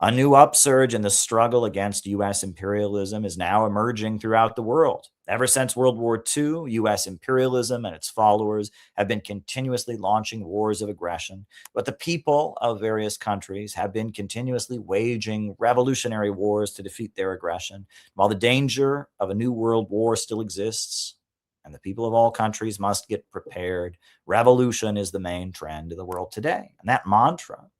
"A new upsurge in the struggle against U.S. imperialism is now emerging throughout the world. Ever since World War II, U.S. imperialism and its followers have been continuously launching wars of aggression, but the people of various countries have been continuously waging revolutionary wars to defeat their aggression. While the danger of a new world war still exists, and the people of all countries must get prepared, revolution is the main trend in the world today." And that mantra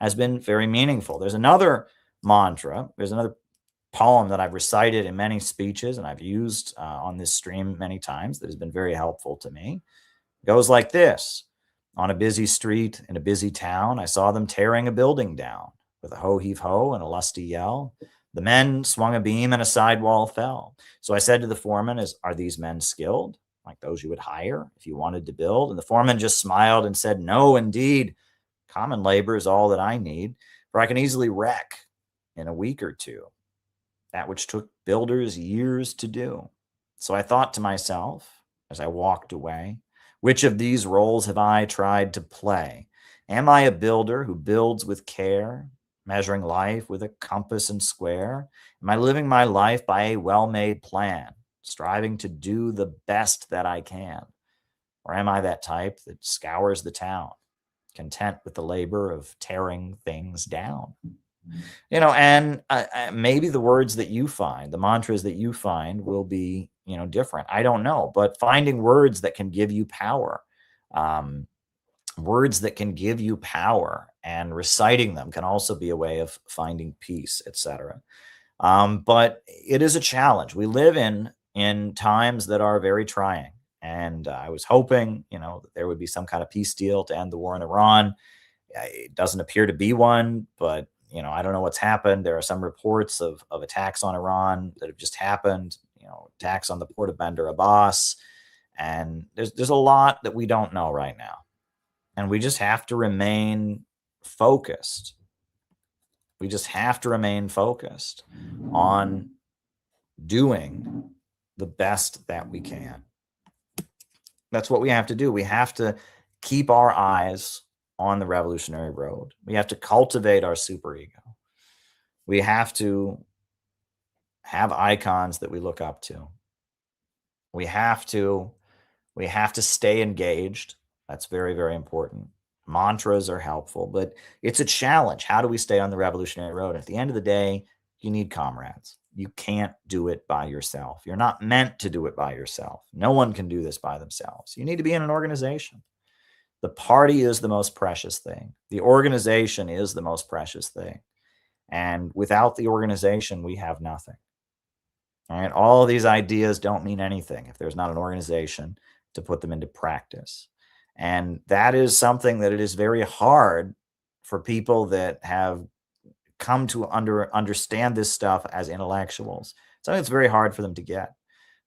has been very meaningful. There's another mantra. There's another poem that I've recited in many speeches and I've used on this stream many times that has been very helpful to me. It goes like this. "On a busy street in a busy town, I saw them tearing a building down. With a ho-heave-ho and a lusty yell, the men swung a beam and a sidewall fell. So I said to the foreman, are these men skilled, like those you would hire if you wanted to build?" And the foreman just smiled and said, "No, indeed. Common labor is all that I need, for I can easily wreck in a week or two that which took builders years to do." So I thought to myself as I walked away, which of these roles have I tried to play? Am I a builder who builds with care, measuring life with a compass and square? Am I living my life by a well-made plan, striving to do the best that I can? Or am I that type that scours the town, content with the labor of tearing things down? And maybe the words that you find, the mantras that you find will be, different. I don't know, but finding words that can give you power, words that can give you power, and reciting them can also be a way of finding peace, etc. But it is a challenge. We live in times that are very trying. And I was hoping, that there would be some kind of peace deal to end the war in Iran. It doesn't appear to be one, but, I don't know what's happened. There are some reports of attacks on Iran that have just happened, attacks on the port of Bandar Abbas. And there's a lot that we don't know right now. And we just have to remain focused. We just have to remain focused on doing the best that we can. That's what we have to do. We have to keep our eyes on the revolutionary road. We have to cultivate our superego. We have to have icons that we look up to. We have to stay engaged. That's very, very important. Mantras are helpful, but it's a challenge. How do we stay on the revolutionary road? At the end of the day, you need comrades. You can't do it by yourself. You're not meant to do it by yourself. No one can do this by themselves. You need to be in an organization. The party is the most precious thing. The organization is the most precious thing. And without the organization, we have nothing. All right. All of these ideas don't mean anything if there's not an organization to put them into practice. And that is something that it is very hard for people that have come to understand this stuff as intellectuals. Something that's very hard for them to get,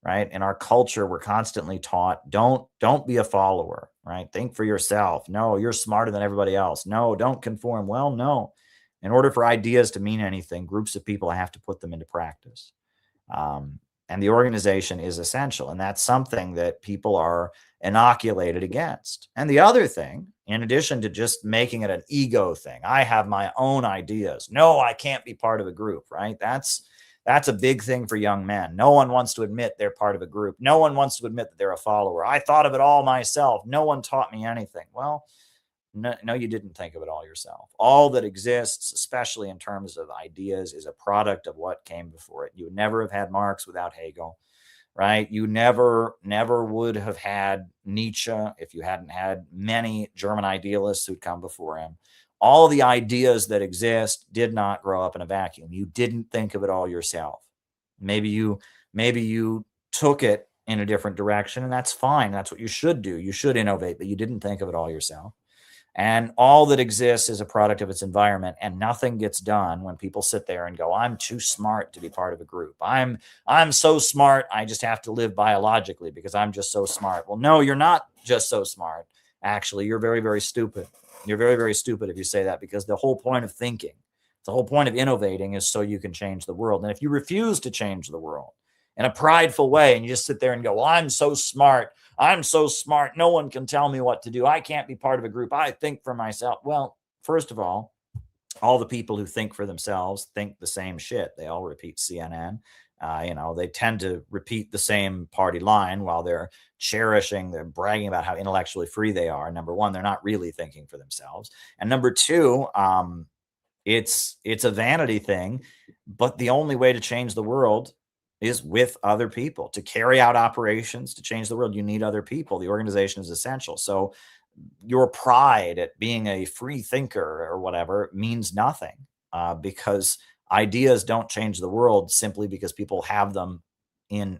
right? In our culture, we're constantly taught, don't be a follower, right? Think for yourself. No, you're smarter than everybody else. No, don't conform. Well, no. In order for ideas to mean anything, groups of people have to put them into practice. And the organization is essential. And that's something that people are inoculated against. And the other thing, in addition to just making it an ego thing, I have my own ideas. No, I can't be part of a group, right? That's a big thing for young men. No one wants to admit they're part of a group. No one wants to admit that they're a follower. I thought of it all myself. No one taught me anything. Well, No, you didn't think of it all yourself. All that exists, especially in terms of ideas, is a product of what came before it. You would never have had Marx without Hegel, right? You never would have had Nietzsche if you hadn't had many German idealists who'd come before him. All the ideas that exist did not grow up in a vacuum. You didn't think of it all yourself. Maybe you took it in a different direction, and that's fine. That's what you should do. You should innovate, but you didn't think of it all yourself. And all that exists is a product of its environment, and nothing gets done when people sit there and go, I'm too smart to be part of a group. I'm so smart, I just have to live biologically because I'm just so smart. Well, no, you're not just so smart. Actually, you're very, very stupid. You're very, very stupid if you say that, because the whole point of thinking, the whole point of innovating is so you can change the world. And if you refuse to change the world in a prideful way, and you just sit there and go, well, I'm so smart. I'm so smart. No one can tell me what to do. I can't be part of a group. I think for myself. Well, first of all the people who think for themselves think the same shit. They all repeat CNN. They tend to repeat the same party line while they're bragging about how intellectually free they are. Number one, they're not really thinking for themselves. And number two, it's a vanity thing. But the only way to change the world is with other people. To carry out operations, to change the world, you need other people. The organization is essential. So your pride at being a free thinker or whatever means nothing, because ideas don't change the world simply because people have them in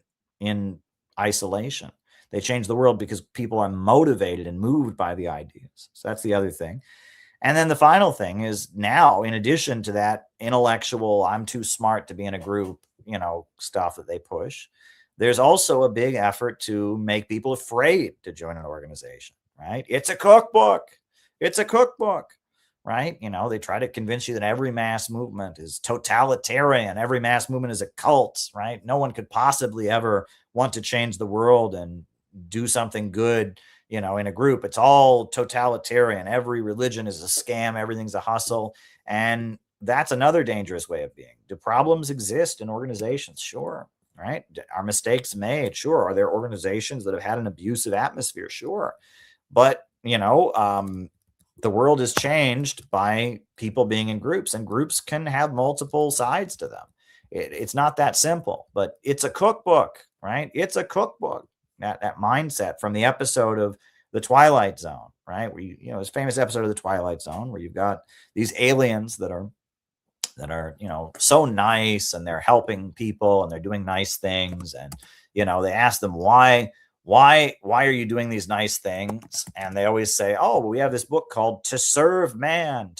isolation. They change the world because people are motivated and moved by the ideas. So that's the other thing. And then the final thing is, now, in addition to that intellectual, I'm too smart to be in a group, stuff that they push, there's also a big effort to make people afraid to join an organization, right? It's a cookbook. It's a cookbook, right? They try to convince you that every mass movement is totalitarian. Every mass movement is a cult, right? No one could possibly ever want to change the world and do something good, in a group. It's all totalitarian. Every religion is a scam. Everything's a hustle. And that's another dangerous way of being. Do problems exist in organizations? Sure. Right? Are mistakes made? Sure. Are there organizations that have had an abusive atmosphere? Sure. But, the world is changed by people being in groups, and groups can have multiple sides to them. It's not that simple, but it's a cookbook, right? It's a cookbook. That mindset from the episode of The Twilight Zone, right? This famous episode of The Twilight Zone where you've got these aliens that are so nice, and they're helping people and they're doing nice things, and they ask them why are you doing these nice things, and they always say, oh, we have this book called To Serve Man.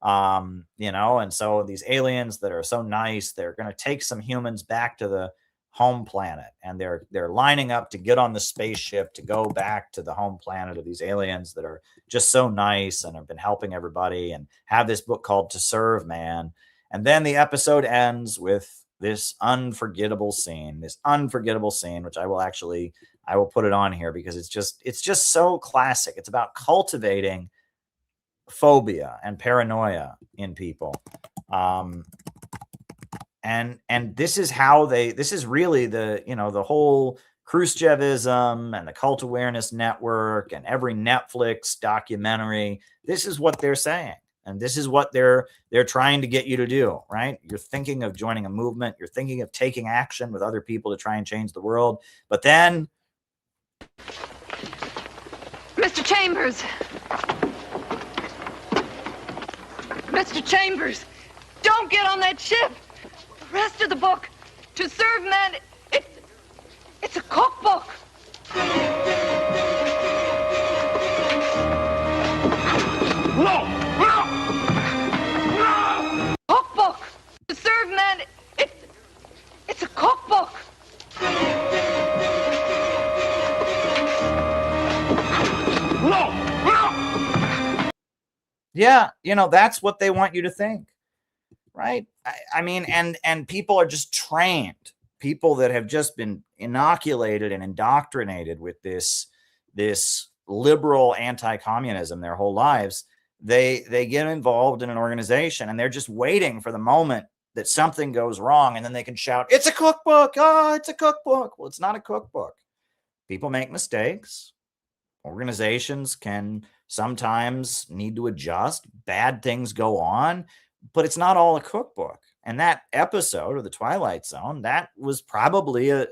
And so these aliens that are so nice, they're going to take some humans back to the home planet, and they're lining up to get on the spaceship to go back to the home planet of these aliens that are just so nice and have been helping everybody, and have this book called To Serve Man. And then the episode ends with this unforgettable scene, which I will put it on here because it's just so classic. It's about cultivating phobia and paranoia in people. And this is really the whole Khrushchevism and the Cult Awareness Network and every Netflix documentary. This is what they're saying. And this is what they're trying to get you to do, right? You're thinking of joining a movement. You're thinking of taking action with other people to try and change the world. But then... Mr. Chambers! Mr. Chambers! Don't get on that ship! The rest of the book, To Serve Man, it's a cookbook. No! Cookbook. To Serve Man, it's a cookbook. No! Yeah, that's what they want you to think, right? I mean, and people are just trained. People that have just been inoculated and indoctrinated with this liberal anti-communism their whole lives, they get involved in an organization, and they're just waiting for the moment that something goes wrong, and then they can shout, it's a cookbook. Oh, it's a cookbook. Well, it's not a cookbook. People make mistakes. organizations can sometimes need to adjust. Bad things go on, but it's not all a cookbook. And that episode of The Twilight Zone, that was probably a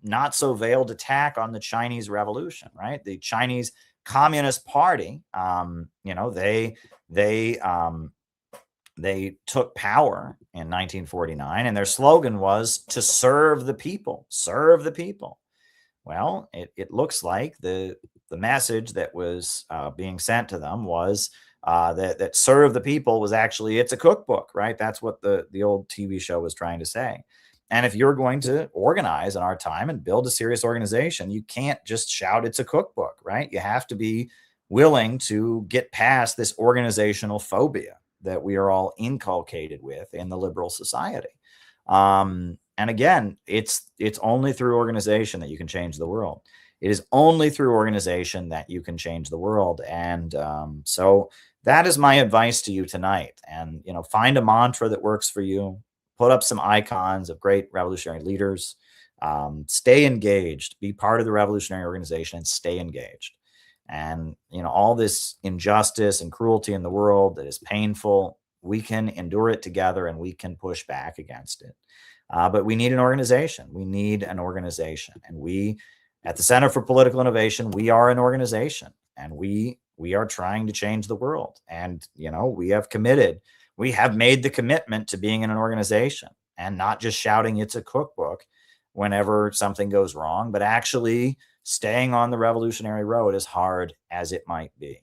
not so veiled attack on the Chinese Revolution, right? The Chinese Communist Party, they took power in 1949, and their slogan was to serve the people, serve the people. Well, it looks like the message that was being sent to them was that serve the people was actually, it's a cookbook, right? That's what the old TV show was trying to say. And if you're going to organize in our time and build a serious organization, you can't just shout it's a cookbook, right? You have to be willing to get past this organizational phobia that we are all inculcated with in the liberal society. And again, it's only through organization that you can change the world. It is only through organization that you can change the world. And so that is my advice to you tonight. And, find a mantra that works for you. Put up some icons of great revolutionary leaders. Stay engaged. Be part of the revolutionary organization and stay engaged. And, all this injustice and cruelty in the world that is painful, we can endure it together and we can push back against it. But we need an organization. We need an organization. And we, at the Center for Political Innovation, we are an organization, and we are trying to change the world. And, we have made the commitment to being in an organization and not just shouting it's a cookbook whenever something goes wrong, but actually staying on the revolutionary road, as hard as it might be.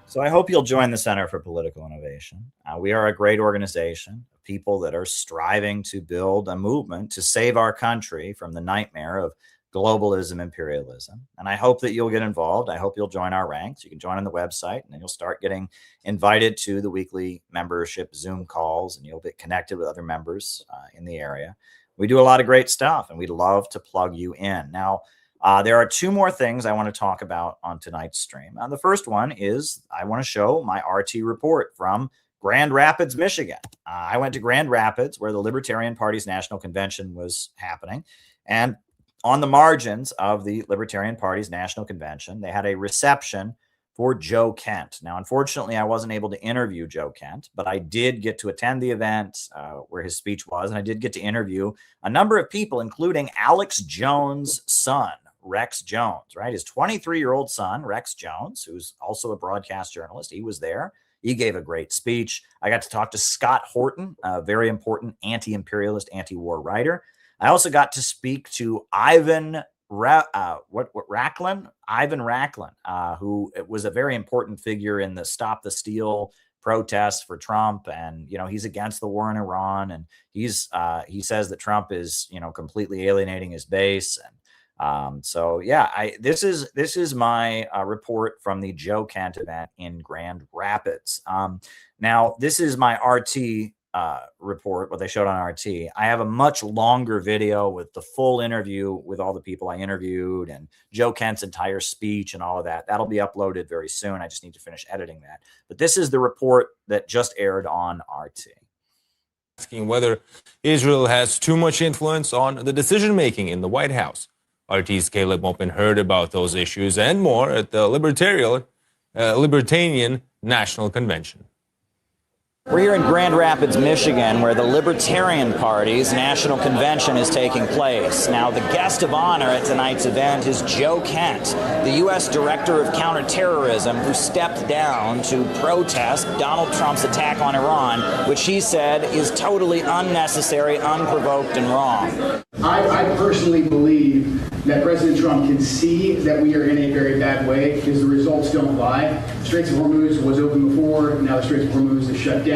So I hope you'll join the Center for Political Innovation. We are a great organization of people that are striving to build a movement to save our country from the nightmare of globalism, imperialism. And I hope that you'll get involved. I hope you'll join our ranks. You can join on the website, and then you'll start getting invited to the weekly membership Zoom calls, and you'll get connected with other members in the area. We do a lot of great stuff, and we'd love to plug you in. Now, there are two more things I want to talk about on tonight's stream. The first one is I want to show my RT report from Grand Rapids, Michigan. I went to Grand Rapids, where the Libertarian Party's National Convention was happening. And on the margins of the Libertarian Party's National Convention, they had a reception for Joe Kent. Now, unfortunately, I wasn't able to interview Joe Kent, but I did get to attend the event where his speech was, and I did get to interview a number of people, including Alex Jones' son, Rex Jones, right? His 23-year-old son, Rex Jones, who's also a broadcast journalist. He was there. He gave a great speech. I got to talk to Scott Horton, a very important anti-imperialist, anti-war writer. I also got to speak to Ivan Racklin, who was a very important figure in the Stop the Steal protests for Trump. And, he's against the war in Iran. And he says that Trump is, completely alienating his base. And this is my report from the Joe Kent event in Grand Rapids. Now, this is my RT report, what they showed on RT. I have a much longer video with the full interview with all the people I interviewed and Joe Kent's entire speech and all of that. That'll be uploaded very soon. I just need to finish editing that. But this is the report that just aired on RT. Asking whether Israel has too much influence on the decision-making in the White House. RT's Caleb Maupin heard about those issues and more at the Libertarian National Convention. We're here in Grand Rapids, Michigan, where the Libertarian Party's national convention is taking place. Now, the guest of honor at tonight's event is Joe Kent, the U.S. Director of Counterterrorism, who stepped down to protest Donald Trump's attack on Iran, which he said is totally unnecessary, unprovoked, and wrong. I personally believe that President Trump can see that we are in a very bad way because the results don't lie. Straits of Hormuz was open before, now the Straits of Hormuz is shut down.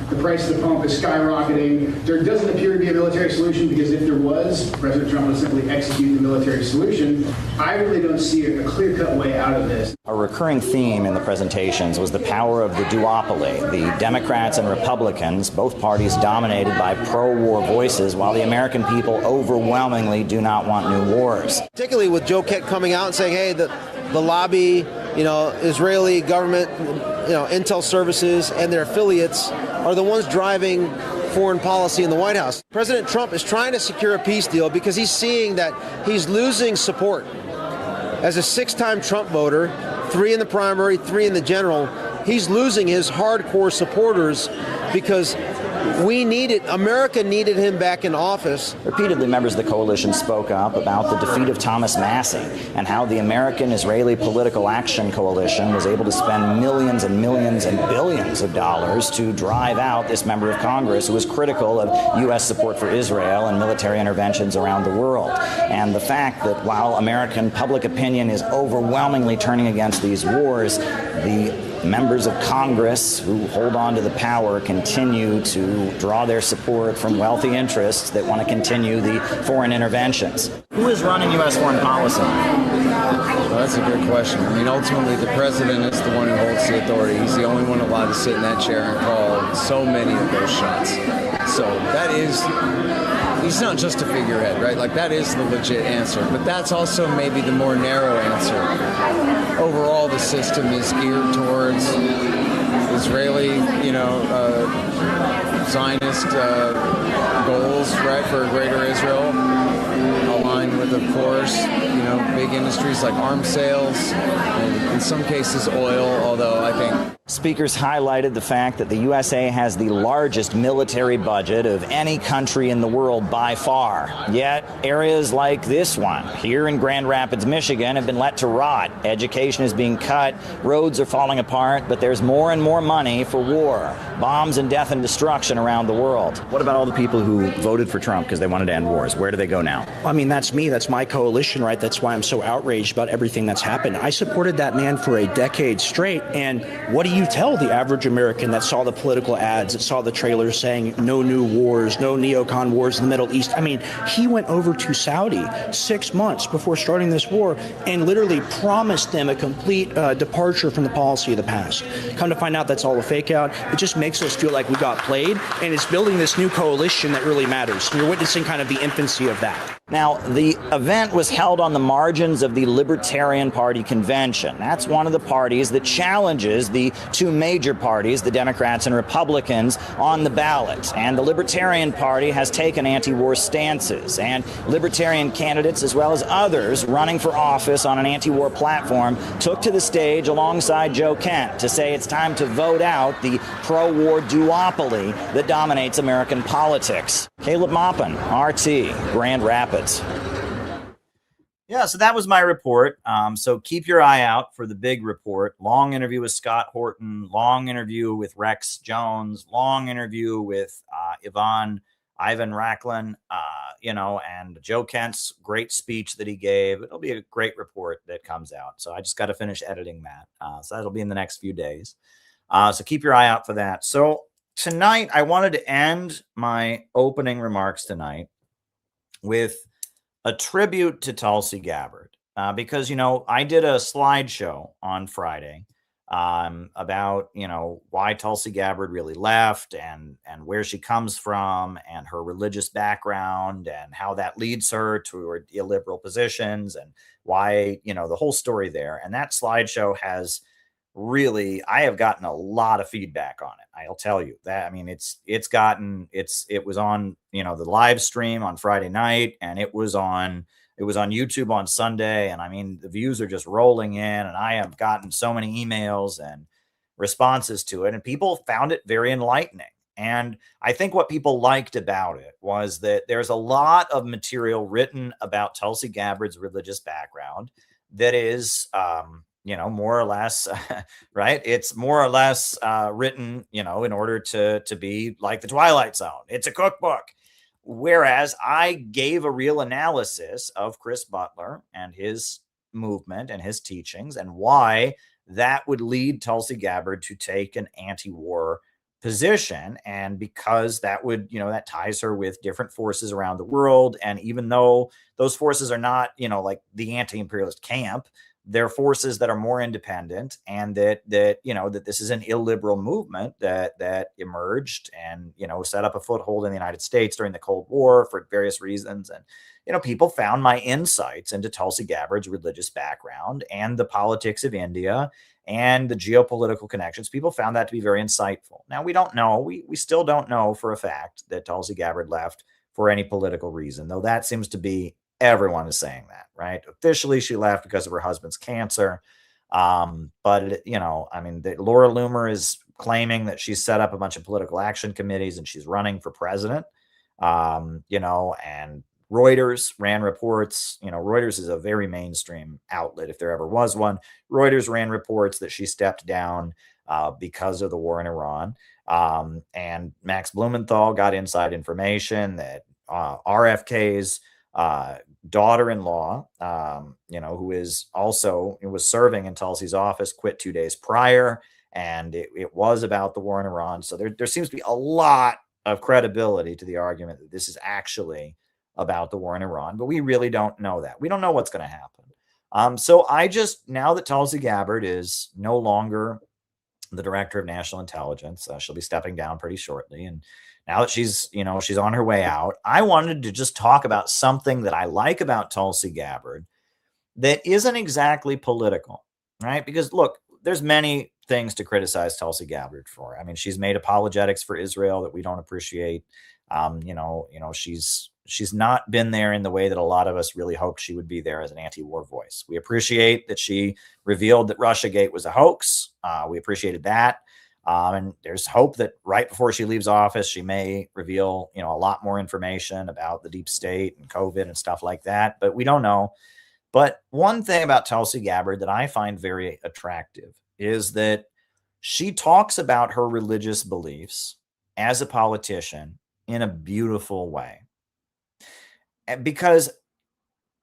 The price of the pump is skyrocketing. There doesn't appear to be a military solution because if there was, President Trump would simply execute the military solution. I really don't see a clear-cut way out of this. A recurring theme in the presentations was the power of the duopoly, the Democrats and Republicans, both parties dominated by pro-war voices, while the American people overwhelmingly do not want new wars. Particularly with Joe Kent coming out and saying, hey, the lobby, Israeli government, intel services and their affiliates are the ones driving foreign policy in the White House. President Trump is trying to secure a peace deal because he's seeing that he's losing support. As a 6-time Trump voter, 3 in the primary, 3 in the general, he's losing his hardcore supporters because America needed him back in office. Repeatedly, members of the coalition spoke up about the defeat of Thomas Massie and how the American-Israeli Political Action Coalition was able to spend millions and millions and billions of dollars to drive out this member of Congress who was critical of U.S. support for Israel and military interventions around the world. And the fact that while American public opinion is overwhelmingly turning against these wars, the members of Congress who hold on to the power continue to draw their support from wealthy interests that want to continue the foreign interventions. Who is running U.S. foreign policy? Well, that's a good question. I mean, ultimately, the president is the one who holds the authority. He's the only one allowed to sit in that chair and call so many of those shots. So that is, he's not just a figurehead, right? Like, that is the legit answer. But that's also maybe the more narrow answer. Overall, the system is geared towards Israeli, Zionist goals, right, for a greater Israel, aligned with, of course, big industries like arms sales, and in some cases oil, although I think speakers highlighted the fact that the USA has the largest military budget of any country in the world by far. Yet, areas like this one, here in Grand Rapids, Michigan, have been let to rot. Education is being cut, roads are falling apart, but there's more and more money for war, bombs and death and destruction around the world. What about all the people who voted for Trump because they wanted to end wars? Where do they go now? I mean, that's me. That's my coalition, right? That's why I'm so outraged about everything that's happened. I supported that man for a decade straight, and what do you tell the average American that saw the political ads, that saw the trailers saying no new wars, no neocon wars in the Middle East? I mean, he went over to Saudi 6 months before starting this war and literally promised them a complete departure from the policy of the past. Come to find out that's all a fake out. It just makes us feel like we got played, and it's building this new coalition that really matters. You're witnessing kind of the infancy of that. Now, the event was held on the margins of the Libertarian Party convention. That's one of the parties that challenges the 2 major parties, the Democrats and Republicans, on the ballot. And the Libertarian Party has taken anti-war stances. And Libertarian candidates, as well as others running for office on an anti-war platform, took to the stage alongside Joe Kent to say it's time to vote out the pro-war duopoly that dominates American politics. Caleb Maupin, RT, Grand Rapids. Yeah, so that was my report. So keep your eye out for the big report. Long interview with Scott Horton, long interview with Rex Jones, long interview with Ivan Racklin, and Joe Kent's great speech that he gave. It'll be a great report that comes out. So I just got to finish editing that. So that'll be in the next few days. So keep your eye out for that. So tonight, I wanted to end my opening remarks tonight with a tribute to Tulsi Gabbard, because, I did a slideshow on Friday about, why Tulsi Gabbard really left and where she comes from and her religious background and how that leads her to her illiberal positions and why, the whole story there. And that slideshow has really, I have gotten a lot of feedback on it. I'll tell you that. I mean, it was on, the live stream on Friday night, and it was on YouTube on Sunday. And I mean, the views are just rolling in, and I have gotten so many emails, and responses to it, and people found it very enlightening. And I think what people liked about it was that there's a lot of material written about Tulsi Gabbard's religious background that is, more or less, right? It's more or less written, in order to be like the Twilight Zone. It's a cookbook. Whereas I gave a real analysis of Chris Butler and his movement and his teachings and why that would lead Tulsi Gabbard to take an anti-war position. And because that would, that ties her with different forces around the world. And even though those forces are not, like the anti-imperialist camp, they're forces that are more independent, and that this is an illiberal movement that emerged and, set up a foothold in the United States during the Cold War for various reasons. And, people found my insights into Tulsi Gabbard's religious background and the politics of India and the geopolitical connections. People found that to be very insightful. Now, we don't know. We still don't know for a fact that Tulsi Gabbard left for any political reason, though that seems to be everyone is saying that, right? Officially, she left because of her husband's cancer. But Laura Loomer is claiming that she's set up a bunch of political action committees and she's running for president. And Reuters ran reports. Reuters is a very mainstream outlet, if there ever was one. Reuters ran reports that she stepped down because of the war in Iran. And Max Blumenthal got inside information that RFK's daughter-in-law, who is also was serving in Tulsi's office, quit 2 days prior, and it was about the war in Iran. So there seems to be a lot of credibility to the argument that this is actually about the war in Iran, but we really don't know that. We don't know what's going to happen. So now that Tulsi Gabbard is no longer the director of national intelligence, she'll be stepping down pretty shortly, and now that she's on her way out, I wanted to just talk about something that I like about Tulsi Gabbard that isn't exactly political, right? Because look, there's many things to criticize Tulsi Gabbard for. I mean, she's made apologetics for Israel that we don't appreciate. She's not been there in the way that a lot of us really hoped she would be there as an anti-war voice. We appreciate that she revealed that Russiagate was a hoax. We appreciated that. And there's hope that right before she leaves office, she may reveal, a lot more information about the deep state and COVID and stuff like that. But we don't know. But one thing about Tulsi Gabbard that I find very attractive is that she talks about her religious beliefs as a politician in a beautiful way. Because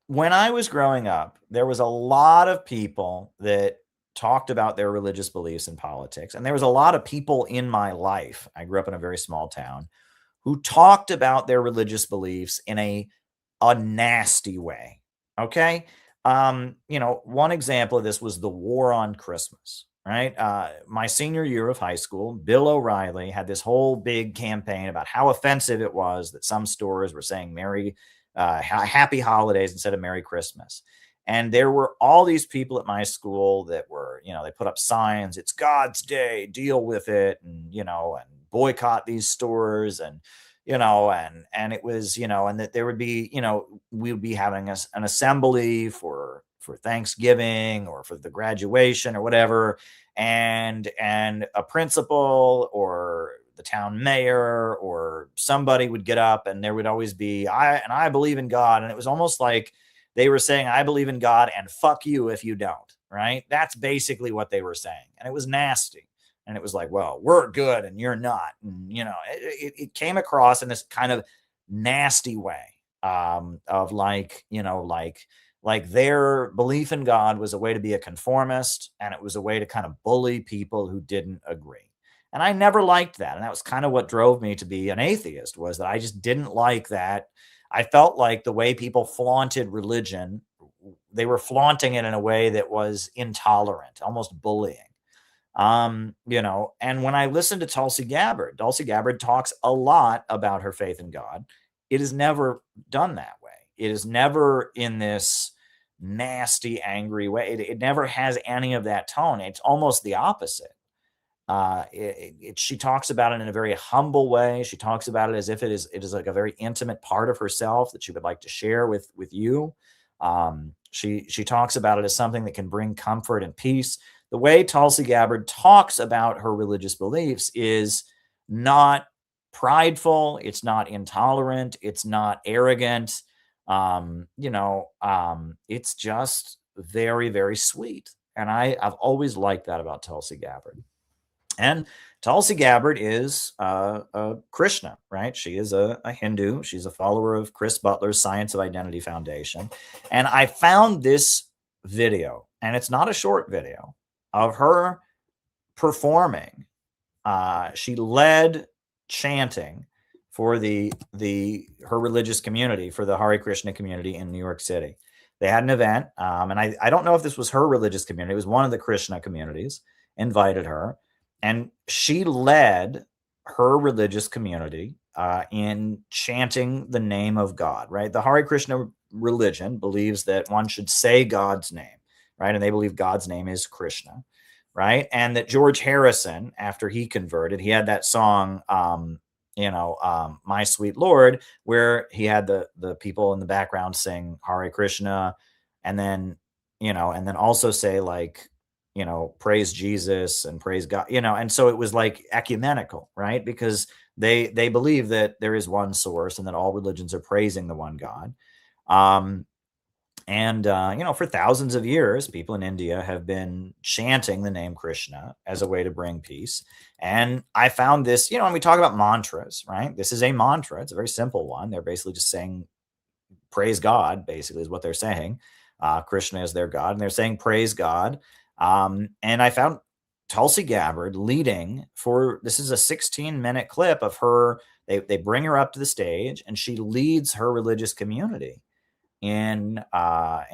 when I was growing up, there was a lot of people that talked about their religious beliefs in politics. And there was a lot of people in my life, I grew up in a very small town, who talked about their religious beliefs in a nasty way. Okay. One example of this was the war on Christmas, right? My senior year of high school, Bill O'Reilly had this whole big campaign about how offensive it was that some stores were saying happy holidays instead of Merry Christmas. And there were all these people at my school that were, they put up signs, it's God's day, deal with it, and, and boycott these stores, and, and it was, and that there would be, we would be having an assembly for Thanksgiving or for the graduation or whatever. And a principal or the town mayor or somebody would get up, and there would always be, I believe in God. And it was almost like they were saying, I believe in God and fuck you if you don't, right? That's basically what they were saying. And it was nasty. And it was like, well, we're good and you're not. And, it came across in this kind of nasty way of like their belief in God was a way to be a conformist, and it was a way to kind of bully people who didn't agree. And I never liked that. And that was kind of what drove me to be an atheist, was that I just didn't like that. I felt like the way people flaunted religion, they were flaunting it in a way that was intolerant, almost bullying. And when I listen to Tulsi Gabbard talks a lot about her faith in God. It is never done that way. It is never in this nasty, angry way. It never has any of that tone. It's almost the opposite. She talks about it in a very humble way. She talks about it as if it is like a very intimate part of herself that she would like to share with you. She talks about it as something that can bring comfort and peace. the way Tulsi Gabbard talks about her religious beliefs is not prideful. It's not intolerant. It's not arrogant. It's just very, very sweet. And I've always liked that about Tulsi Gabbard. And Tulsi Gabbard is a Krishna, right? She is a Hindu. She's a follower of Chris Butler's Science of Identity Foundation. And I found this video, and it's not a short video, of her performing. She led chanting for her religious community, for the Hare Krishna community in New York City. They had an event, and I don't know if this was her religious community. It was one of the Krishna communities invited her. And she led her religious community in chanting the name of God, right? The Hare Krishna religion believes that one should say God's name, right? And they believe God's name is Krishna, right? And that George Harrison, after he converted, he had that song, My Sweet Lord, where he had the people in the background sing Hare Krishna, and then also say, like, praise Jesus and praise God, and so it was like ecumenical, right? Because they believe that there is one source and that all religions are praising the one God. For thousands of years, people in India have been chanting the name Krishna as a way to bring peace. And I found this, when we talk about mantras, right? This is a mantra. It's a very simple one. They're basically just saying, praise God, basically is what they're saying. Krishna is their God, and they're saying, praise God. And I found Tulsi Gabbard leading this is a 16-minute clip of her. They bring her up to the stage, and she leads her religious community and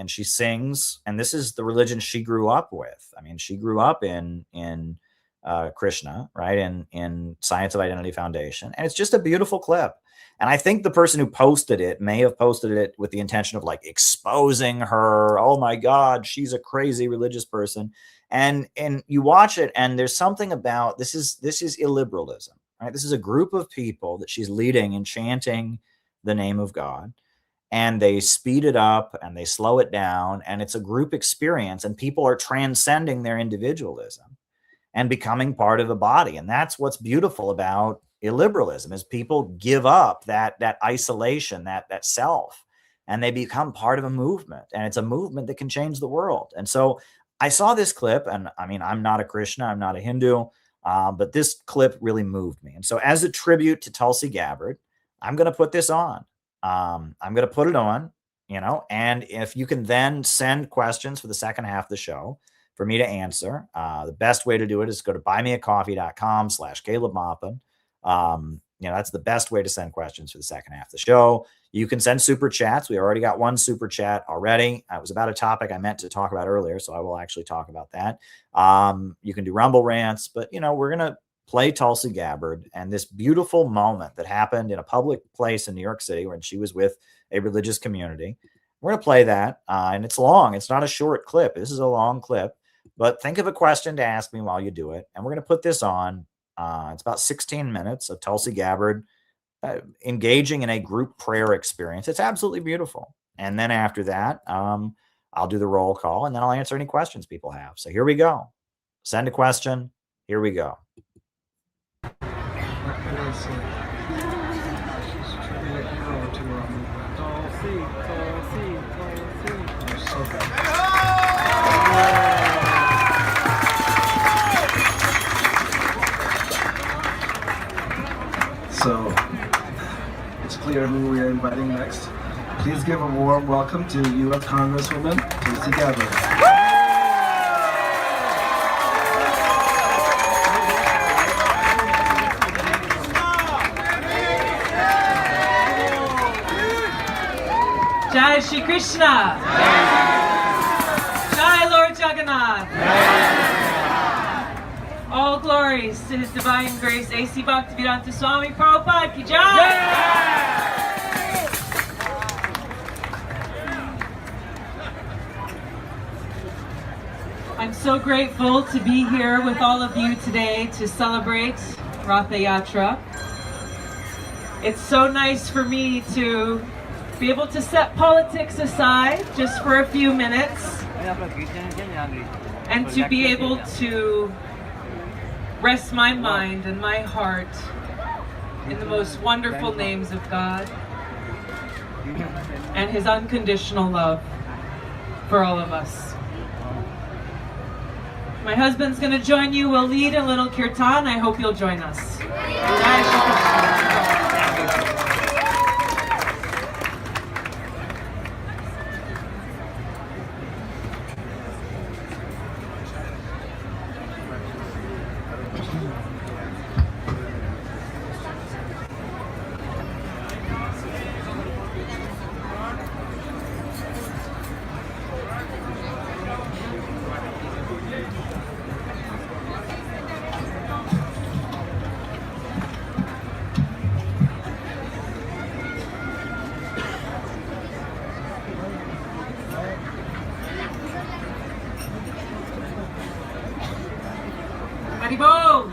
she sings. And this is the religion she grew up with. I mean, she grew up in Krishna, right? In Science of Identity Foundation. And it's just a beautiful clip. And I think the person who posted it may have posted it with the intention of, like, exposing her. Oh my God, she's a crazy religious person. And you watch it, and there's something about this is illiberalism, right? This is a group of people that she's leading and chanting the name of God. And they speed it up and they slow it down. And it's a group experience, and people are transcending their individualism and becoming part of a body. And that's what's beautiful about illiberalism, is people give up that isolation, that self, and they become part of a movement. And it's a movement that can change the world. And so I saw this clip, and I mean, I'm not a Krishna, I'm not a Hindu, but this clip really moved me. And so as a tribute to Tulsi Gabbard, I'm going to put this on. I'm going to put it on, and if you can then send questions for the second half of the show for me to answer, the best way to do it is go to buymeacoffee.com/Caleb Maupin. That's the best way to send questions for the second half of the show. You can send super chats. We already got one super chat already. It was about a topic I meant to talk about earlier, so I will actually talk about that. You can do Rumble rants, but we're going to play Tulsi Gabbard and this beautiful moment that happened in a public place in New York City when she was with a religious community. We're going to play that, and it's long. It's not a short clip. This is a long clip, but think of a question to ask me while you do it, and we're going to put this on. It's about 16 minutes of Tulsi Gabbard engaging in a group prayer experience. It's absolutely beautiful. And then after that, I'll do the roll call, and then I'll answer any questions people have. So here we go. Send a question. Here we go. So it's clear who we are inviting next. Please give a warm welcome to U.S. Congresswoman Tulsi Gabbard. Jai Shri Krishna. Jai Lord Jagannath. All glories to His Divine Grace, A.C. Bhaktivedanta Swami Prabhupada Ki Jai. I'm so grateful to be here with all of you today to celebrate Ratha Yatra. It's so nice for me to be able to set politics aside just for a few minutes and to be able to rest my mind and my heart in the most wonderful names of God and His unconditional love for all of us. My husband's going to join you. We'll lead a little kirtan. I hope you'll join us. Haribol!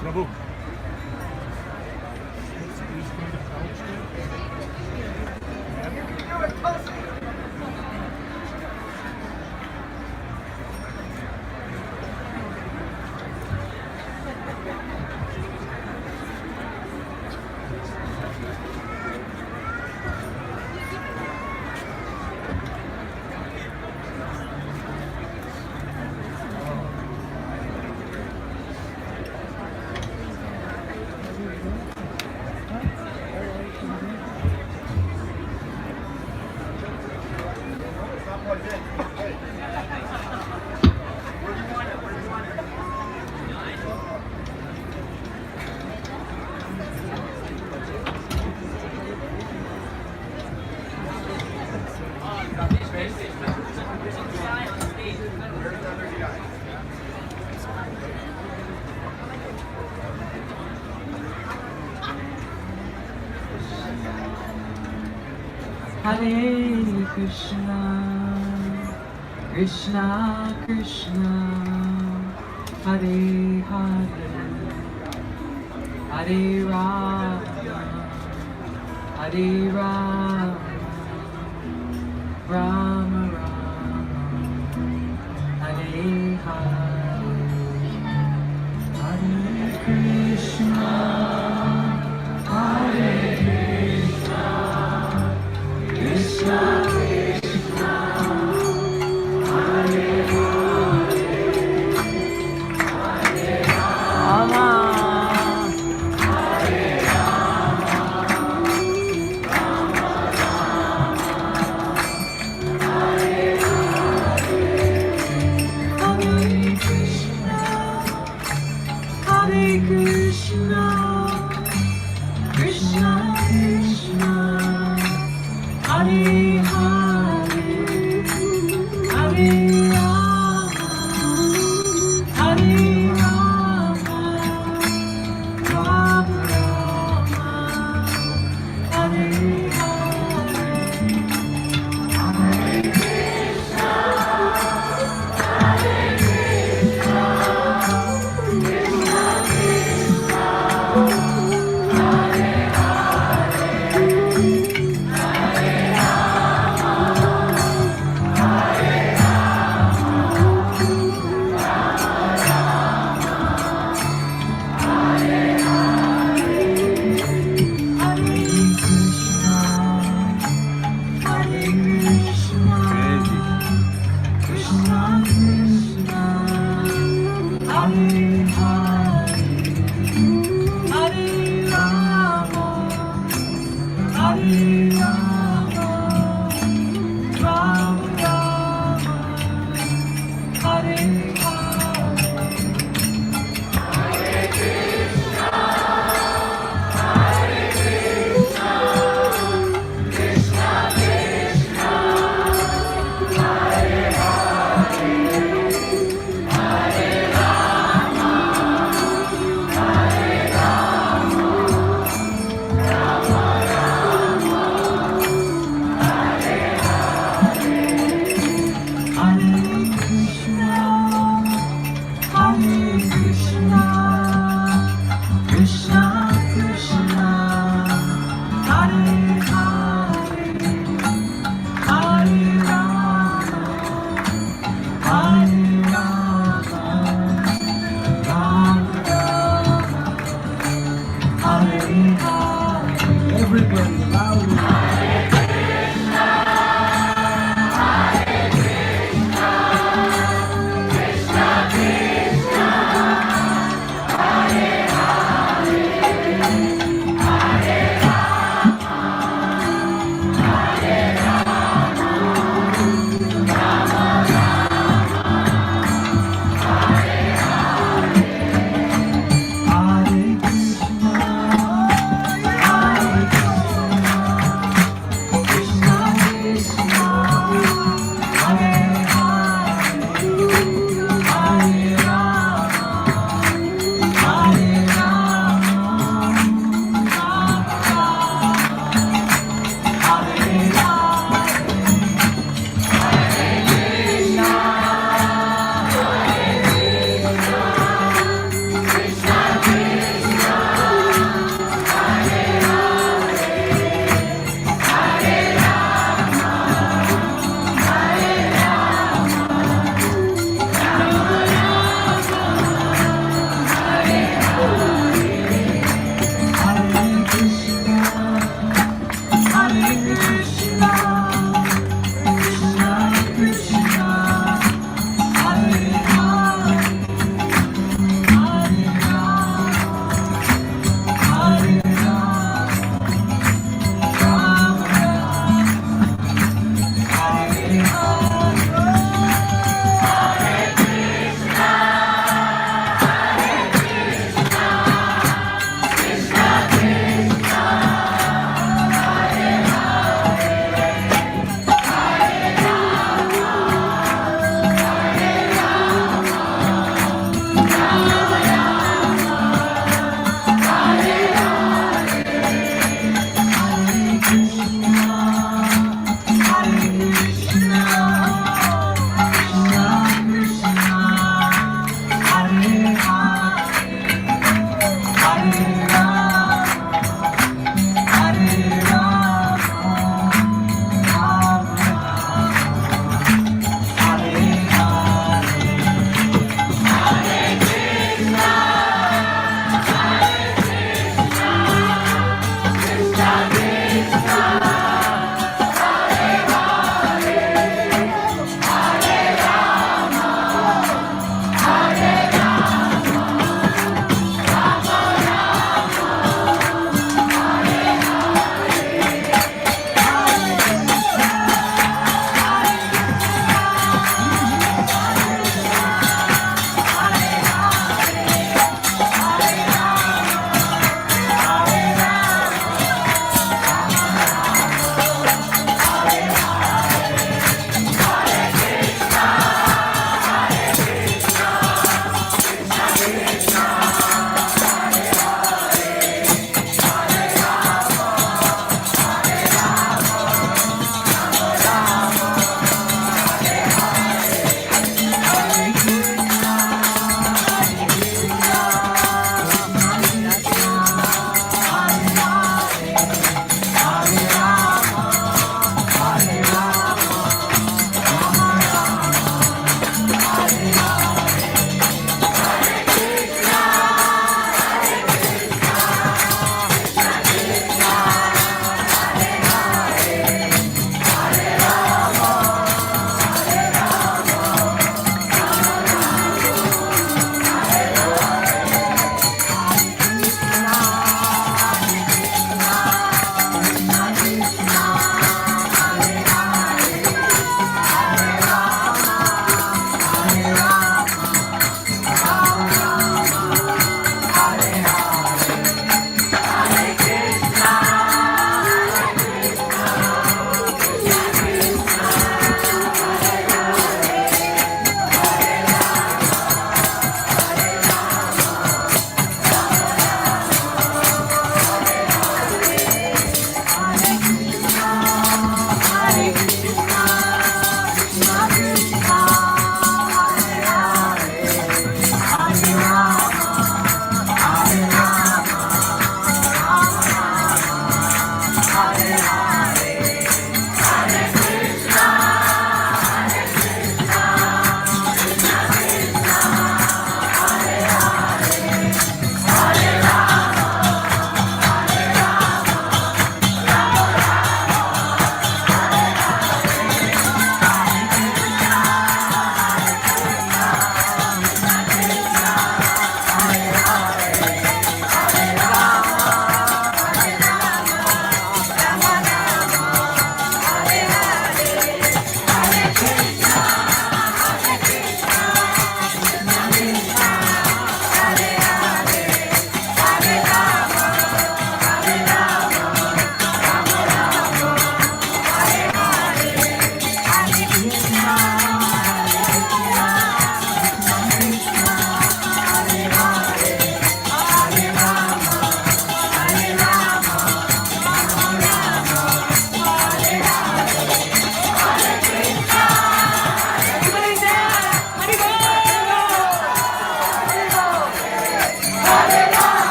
Prabhu. Hare Krishna, Krishna Krishna, Hare Hare, Hare Rama, Hare Rama, Rama Rama, Hare Hare, Hare Krishna, Hare Krishna, Krishna, Hare Hare, Hare Rama, Hare Rama, Rama Rama, Hare Hare, Hare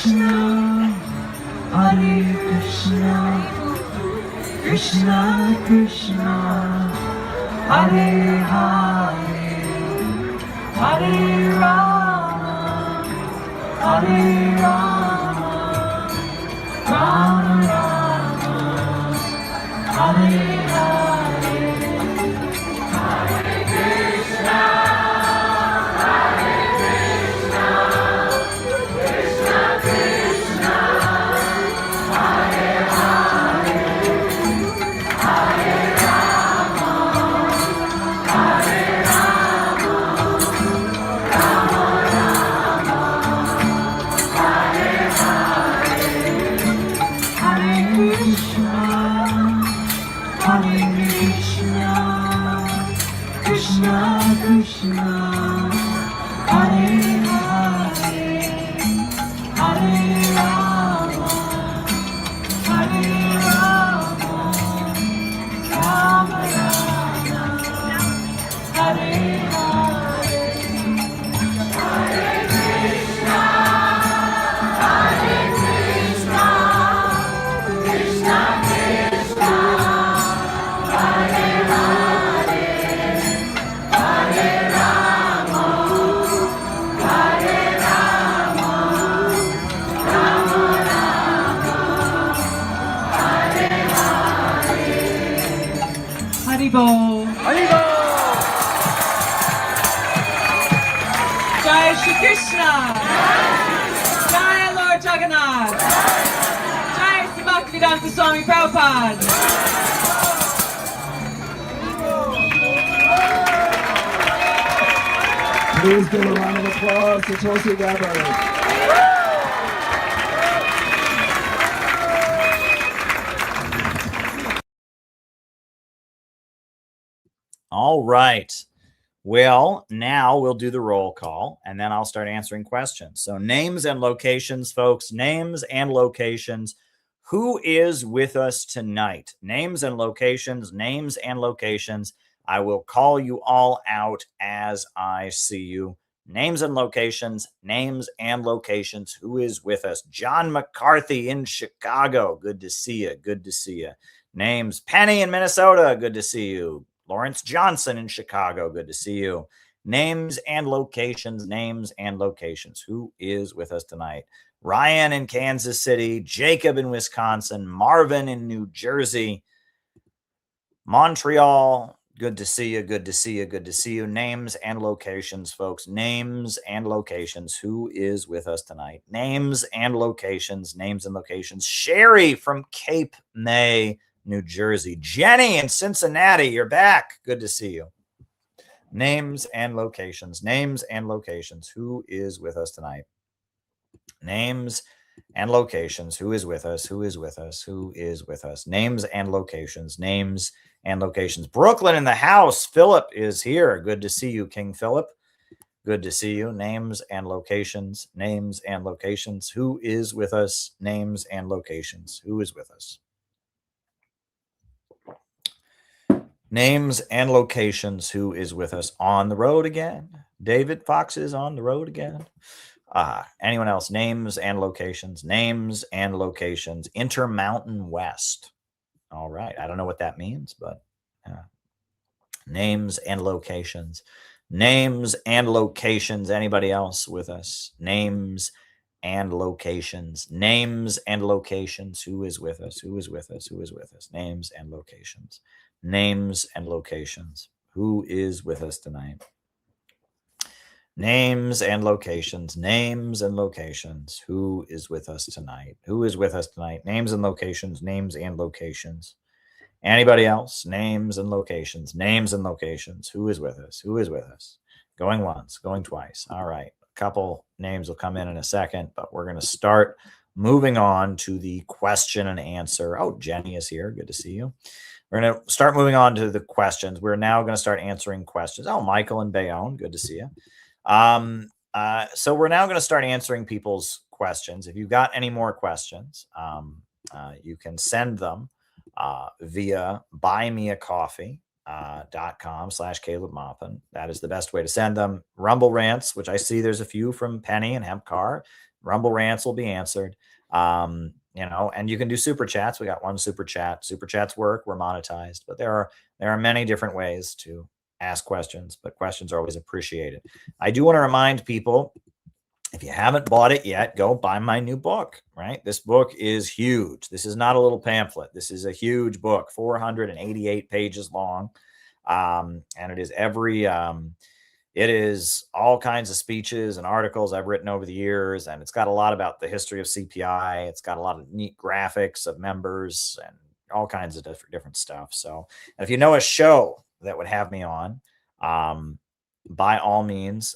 Krishna, Hare Krishna, Krishna Krishna, Hare Hare, Hare Rama, Hare Rama, Rama Rama, Hare Hare, Hare Krishna, Hare Krishna, Krishna Krishna, Hare Hare, Hare Rama, Hare Rama, Rama Rama, Hare Hare, Hare Krishna, Hare Krishna, Krishna Krishna, Hare Hare, Hare Rama, Hare Rama, Rama Rama, Hare Hare, Hare Krishna, Hare Krishna, Krishna Krishna, Hare Hare, Hare Rama, Hare Rama, Rama Rama, Hare Hare. Haribo. Haribo. Jai Shri Krishna. Jai Lord Jagannath. Jai Sri Bhaktivedanta Swami Prabhupada. Please give a round of applause to Tulsi Gabbard. All right. Well, now we'll do the roll call, and then I'll start answering questions. So names and locations, folks. Names and locations. Who is with us tonight? Names and locations. Names and locations. I will call you all out as I see you. Names and locations. Names and locations. Who is with us? John McCarthy in Chicago. Good to see you. Good to see you. Names. Penny in Minnesota. Good to see you. Lawrence Johnson in Chicago. Good to see you. Names and locations. Names and locations. Who is with us tonight? Ryan in Kansas City. Jacob in Wisconsin. Marvin in New Jersey. Montreal. Good to see you. Good to see you. Good to see you. Names and locations, folks. Names and locations. Who is with us tonight? Names and locations. Names and locations. Sherry from Cape May, New Jersey. Jenny in Cincinnati. You're back. Good to see you. Names and locations. Names and locations. Who is with us tonight? Names and locations. Who is with us? Who is with us? Who is with us? Names and locations. Names and locations. Brooklyn in the house. Philip is here. Good to see you, King Philip. Good to see you. Names and locations. Names and locations. Who is with us? Names and locations. Who is with us? Names and locations. Who is with us? On the road again. David Fox is on the road again. Anyone else? Names and locations. Names and locations. Intermountain West. All right. I don't know what that means, but names and locations. Names and locations. Anybody else with us? Names and locations. Names and locations. Who is with us? Who is with us? Who is with us? Names and locations. Names and locations. Who is with us tonight? Names and locations. Names and locations. Who is with us tonight? Who is with us tonight? Names and locations. Names and locations. Anybody else? Names and locations. Names and locations. Who is with us? Who is with us? Going once, going twice. All right. A couple names will come in a second, but we're going to start moving on to the question and answer. Oh, Jenny is here. Good to see you. We're going to start moving on to the questions. We're now going to start answering questions. Oh, Michael and Bayonne. Good to see you. So we're now going to start answering people's questions. If you've got any more questions, you can send them via Buy Me a Coffee. .com/Caleb Maupin. That is the best way to send them. Rumble rants, which I see there's a few from Penny and Hempcar. Rumble rants will be answered. You know, and you can do super chats. We got one super chat. Super chats work. We're monetized, but there are many different ways to ask questions, but questions are always appreciated. I do want to remind people, if you haven't bought it yet, go buy my new book, right? This book is huge. This is not a little pamphlet. This is a huge book, 488 pages long. And it is it is all kinds of speeches and articles I've written over the years. And it's got a lot about the history of CPI. It's got a lot of neat graphics of members and all kinds of different stuff. So if you know a show that would have me on, by all means,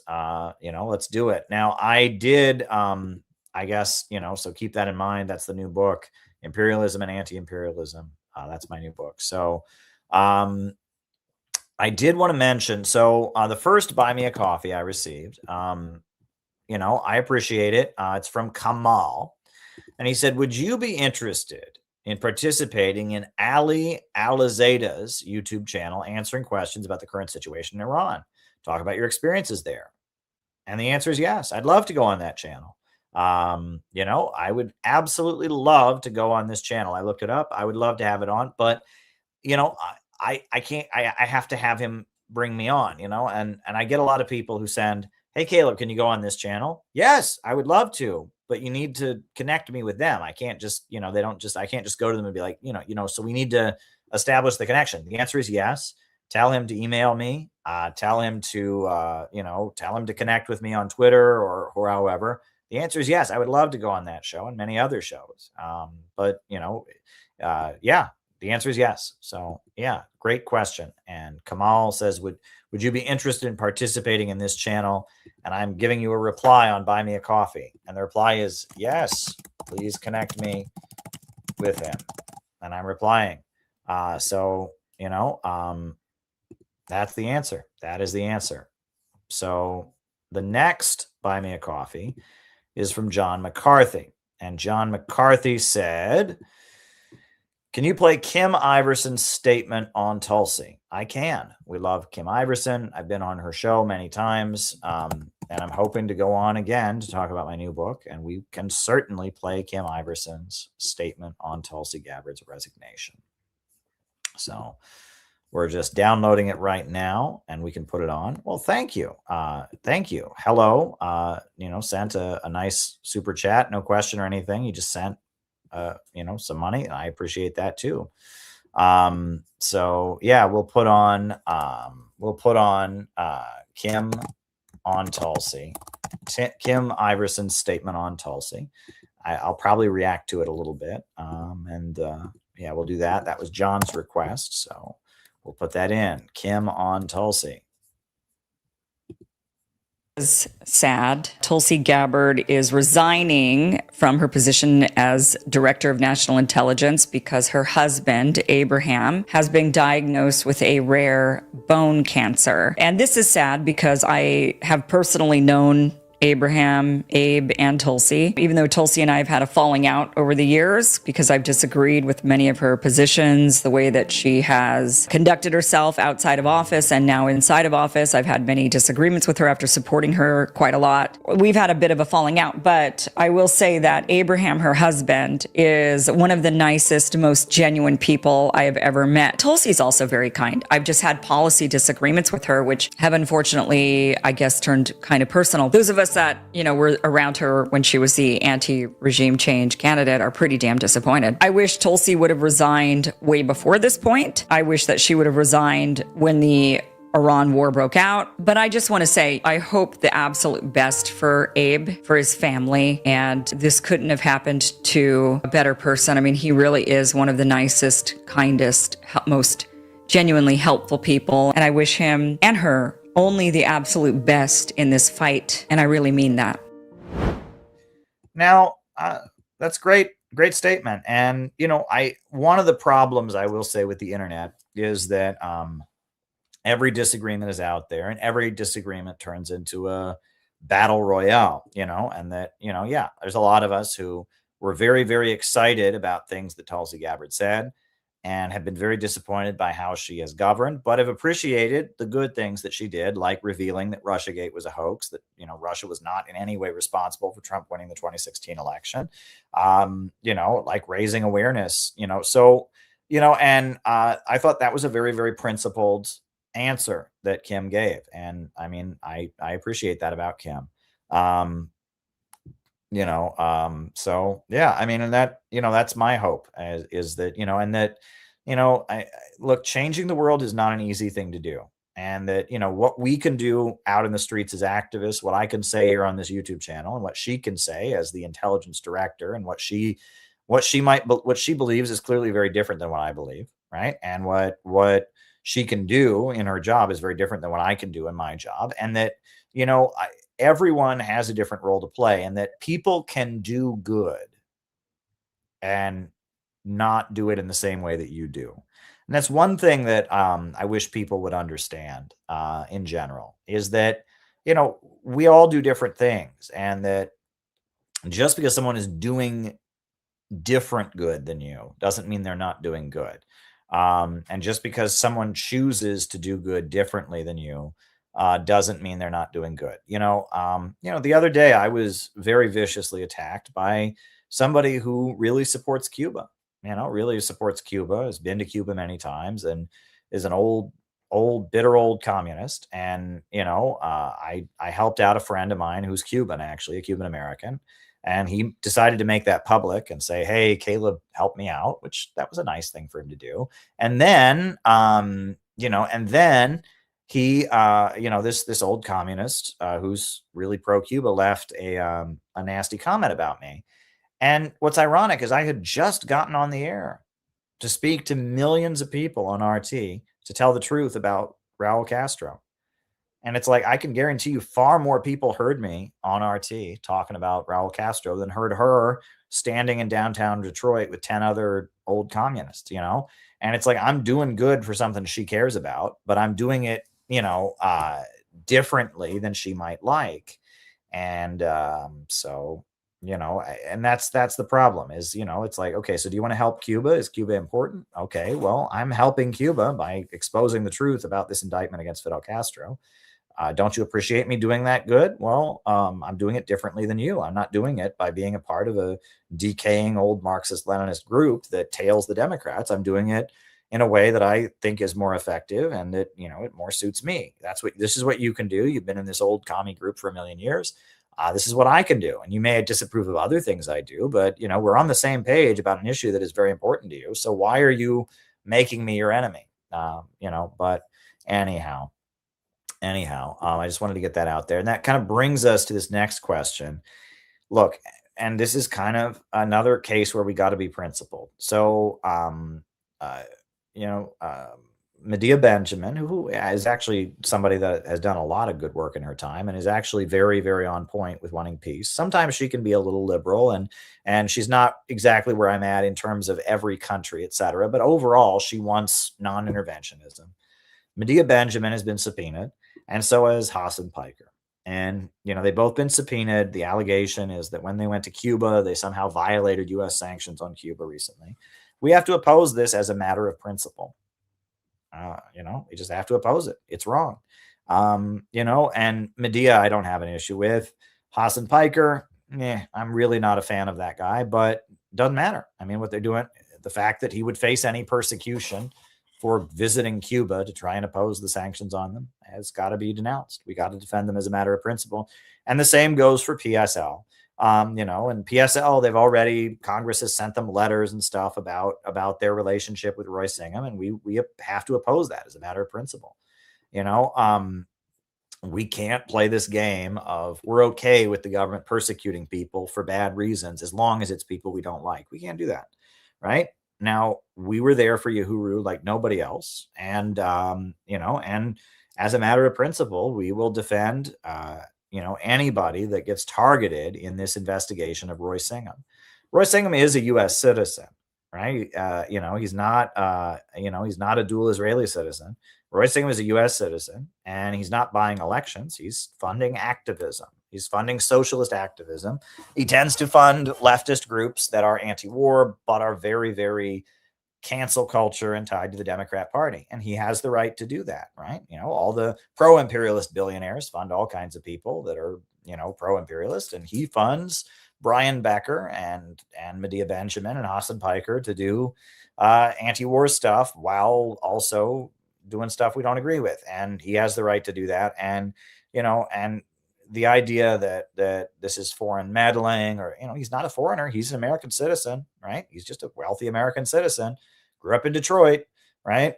you know, let's do it. Now, I did, I guess, you know, so keep that in mind. That's the new book, Imperialism and Anti-Imperialism. That's my new book. So I did want to mention, so the first Buy Me a Coffee I received, you know, I appreciate it. It's from Kamal. And he said, would you be interested in participating in Ali Alizade's YouTube channel, answering questions about the current situation in Iran? Talk about your experiences there. And the answer is yes. I'd love to go on that channel. You know, I would absolutely love to go on this channel. I looked it up. I would love to have it on, but you know, I can't, I have to have him bring me on, you know, and I get a lot of people who send, hey, Caleb, can you go on this channel? Yes, I would love to, but you need to connect me with them. I can't just, you know, I can't just go to them and be like, you know, so we need to establish the connection. The answer is yes. Tell him to email me, tell him to, you know, tell him to connect with me on Twitter or however. The answer is yes. I would love to go on that show and many other shows. But, you know, yeah, the answer is yes. So, yeah, great question. And Kamal says, would you be interested in participating in this channel? And I'm giving you a reply on Buy Me a Coffee. And the reply is, yes, please connect me with him. And I'm replying. So, you know, that's the answer. That is the answer. So the next Buy Me a Coffee is from John McCarthy. And John McCarthy said, can you play Kim Iverson's statement on Tulsi? I can. We love Kim Iverson. I've been on her show many times. And I'm hoping to go on again to talk about my new book. And we can certainly play Kim Iverson's statement on Tulsi Gabbard's resignation. So we're just downloading it right now and we can put it on. Well, thank you. Thank you. Hello. You know, sent a nice super chat, no question or anything. You just sent, you know, some money. I appreciate that too. So yeah, we'll put on Kim on Tulsi, Kim Iverson's statement on Tulsi. I'll probably react to it a little bit. Yeah, we'll do that. That was John's request. So we'll put that in. Kim on Tulsi. Is sad. Tulsi Gabbard is resigning from her position as Director of National Intelligence because her husband, Abraham, has been diagnosed with a rare bone cancer. And this is sad because I have personally known Abraham, Abe, and Tulsi, even though Tulsi and I have had a falling out over the years because I've disagreed with many of her positions, the way that she has conducted herself outside of office and now inside of office. I've had many disagreements with her after supporting her quite a lot. We've had a bit of a falling out, but I will say that Abraham, her husband, is one of the nicest, most genuine people I have ever met. Tulsi's also very kind. I've just had policy disagreements with her, which have unfortunately, I guess, turned kind of personal. Those of us that, you know, were around her when she was the anti-regime change candidate are pretty damn disappointed. I wish Tulsi would have resigned way before this point. I wish that she would have resigned when the Iran war broke out. But I just want to say, I hope the absolute best for Abe, for his family. And this couldn't have happened to a better person. I mean, he really is one of the nicest, kindest, most genuinely helpful people. And I wish him and her only the absolute best in this fight. And I really mean that. Now, that's great statement. And, you know, one of the problems I will say with the internet is that every disagreement is out there and every disagreement turns into a battle royale, you know, and that, you know, yeah, there's a lot of us who were very, very excited about things that Tulsi Gabbard said. and have been very disappointed by how she has governed, but have appreciated the good things that she did, like revealing that Russiagate was a hoax, that, Russia was not in any way responsible for Trump winning the 2016 election, like raising awareness, and I thought that was a very, very principled answer that Kim gave. And I mean, I appreciate that about Kim. So yeah, I mean, and that, that's my hope is that, and that, look, changing the world is not an easy thing to do. And that, what we can do out in the streets as activists, what I can say here on this YouTube channel, and what she can say as the intelligence director, and what she believes is clearly very different than what I believe. Right. And what she can do in her job is very different than what I can do in my job. And that, everyone has a different role to play, and that people can do good and not do it in the same way that you do. And that's one thing that I wish people would understand in general, is that, we all do different things, and that just because someone is doing different good than you doesn't mean they're not doing good. And just because someone chooses to do good differently than you doesn't mean they're not doing good. The other day I was very viciously attacked by somebody who really supports Cuba. Really supports Cuba, has been to Cuba many times, and is an bitter old communist. And I helped out a friend of mine who's Cuban, actually a Cuban American, and he decided to make that public and say, "Hey, Caleb, help me out," which that was a nice thing for him to do. And then, he, this old communist who's really pro-Cuba left a nasty comment about me. And what's ironic is I had just gotten on the air to speak to millions of people on RT to tell the truth about Raul Castro. And it's like, I can guarantee you far more people heard me on RT talking about Raul Castro than heard her standing in downtown Detroit with 10 other old communists, And it's like, I'm doing good for something she cares about, but I'm doing it, differently than she might like. And so, and that's the problem is, it's like, okay, so do you want to help Cuba? Is Cuba important? Okay, well, I'm helping Cuba by exposing the truth about this indictment against Fidel Castro. Don't you appreciate me doing that good? Well, I'm doing it differently than you. I'm not doing it by being a part of a decaying old Marxist-Leninist group that tails the Democrats. I'm doing it in a way that I think is more effective, and that, it more suits me. This is what you can do. You've been in this old commie group for a million years. This is what I can do. And you may disapprove of other things I do, but, we're on the same page about an issue that is very important to you. So why are you making me your enemy? But anyhow, I just wanted to get that out there. And that kind of brings us to this next question. Look, and this is kind of another case where we got to be principled. So, Medea Benjamin, who is actually somebody that has done a lot of good work in her time and is actually very, very on point with wanting peace. Sometimes she can be a little liberal, and she's not exactly where I'm at in terms of every country, et cetera. But overall, she wants non-interventionism. Medea Benjamin has been subpoenaed, and so has Hassan Piker. And, they've both been subpoenaed. The allegation is that when they went to Cuba, they somehow violated U.S. sanctions on Cuba recently. We have to oppose this as a matter of principle. We just have to oppose it. It's wrong. And Medea, I don't have an issue with. Hassan Piker, I'm really not a fan of that guy, but doesn't matter. I mean, what they're doing, the fact that he would face any persecution for visiting Cuba to try and oppose the sanctions on them has got to be denounced. We got to defend them as a matter of principle. And the same goes for PSL. And PSL, Congress has sent them letters and stuff about their relationship with Roy Singham, and we have to oppose that as a matter of principle. We can't play this game of we're okay with the government persecuting people for bad reasons as long as it's people we don't like. We can't do that, right? Now, we were there for Uhuru like nobody else, and and as a matter of principle, we will defend anybody that gets targeted in this investigation of Roy Singham. Roy Singham is a U.S. citizen, right? He's not a dual Israeli citizen. Roy Singham is a U.S. citizen, and he's not buying elections. He's funding activism. He's funding socialist activism. He tends to fund leftist groups that are anti-war, but are very, very cancel culture and tied to the Democrat Party. And he has the right to do that, right? All the pro-imperialist billionaires fund all kinds of people that are, pro-imperialist, and he funds Brian Becker and Medea Benjamin and Hassan Piker to do anti-war stuff while also doing stuff we don't agree with. And he has the right to do that. And, and the idea that this is foreign meddling, or, he's not a foreigner. He's an American citizen, right? He's just a wealthy American citizen, grew up in Detroit, right?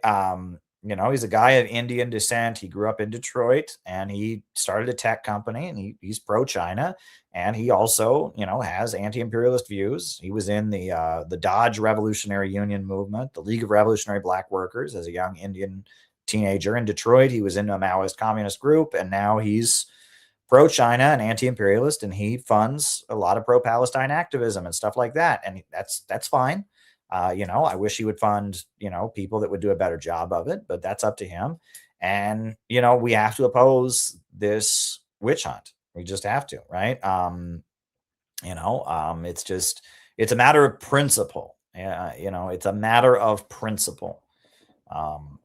He's a guy of Indian descent. He grew up in Detroit, and he started a tech company, and he's pro-China. And he also, has anti-imperialist views. He was in the Dodge Revolutionary Union movement, the League of Revolutionary Black Workers, as a young Indian teenager in Detroit. He was in a Maoist communist group, and now he's pro-China and anti-imperialist, and he funds a lot of pro-Palestine activism and stuff like that. And that's fine. I wish he would fund, people that would do a better job of it, but that's up to him. And, we have to oppose this witch hunt. We just have to, right? It's a matter of principle. It's a matter of principle.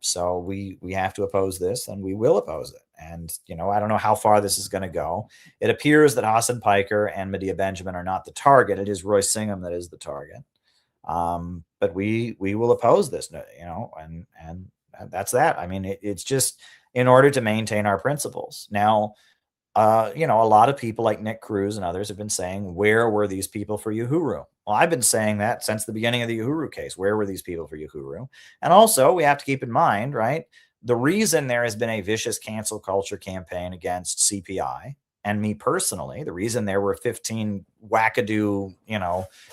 So we have to oppose this, and we will oppose it. And, I don't know how far this is going to go. It appears that Hassan Piker and Medea Benjamin are not the target. It is Roy Singham that is the target. But we will oppose this, and that's that. I mean, it's just in order to maintain our principles. Now, a lot of people like Nick Cruz and others have been saying, where were these people for Uhuru? Well, I've been saying that since the beginning of the Uhuru case. Where were these people for Uhuru? And also, we have to keep in mind, right, the reason there has been a vicious cancel culture campaign against CPI, and me personally, the reason there were 15 wackadoo,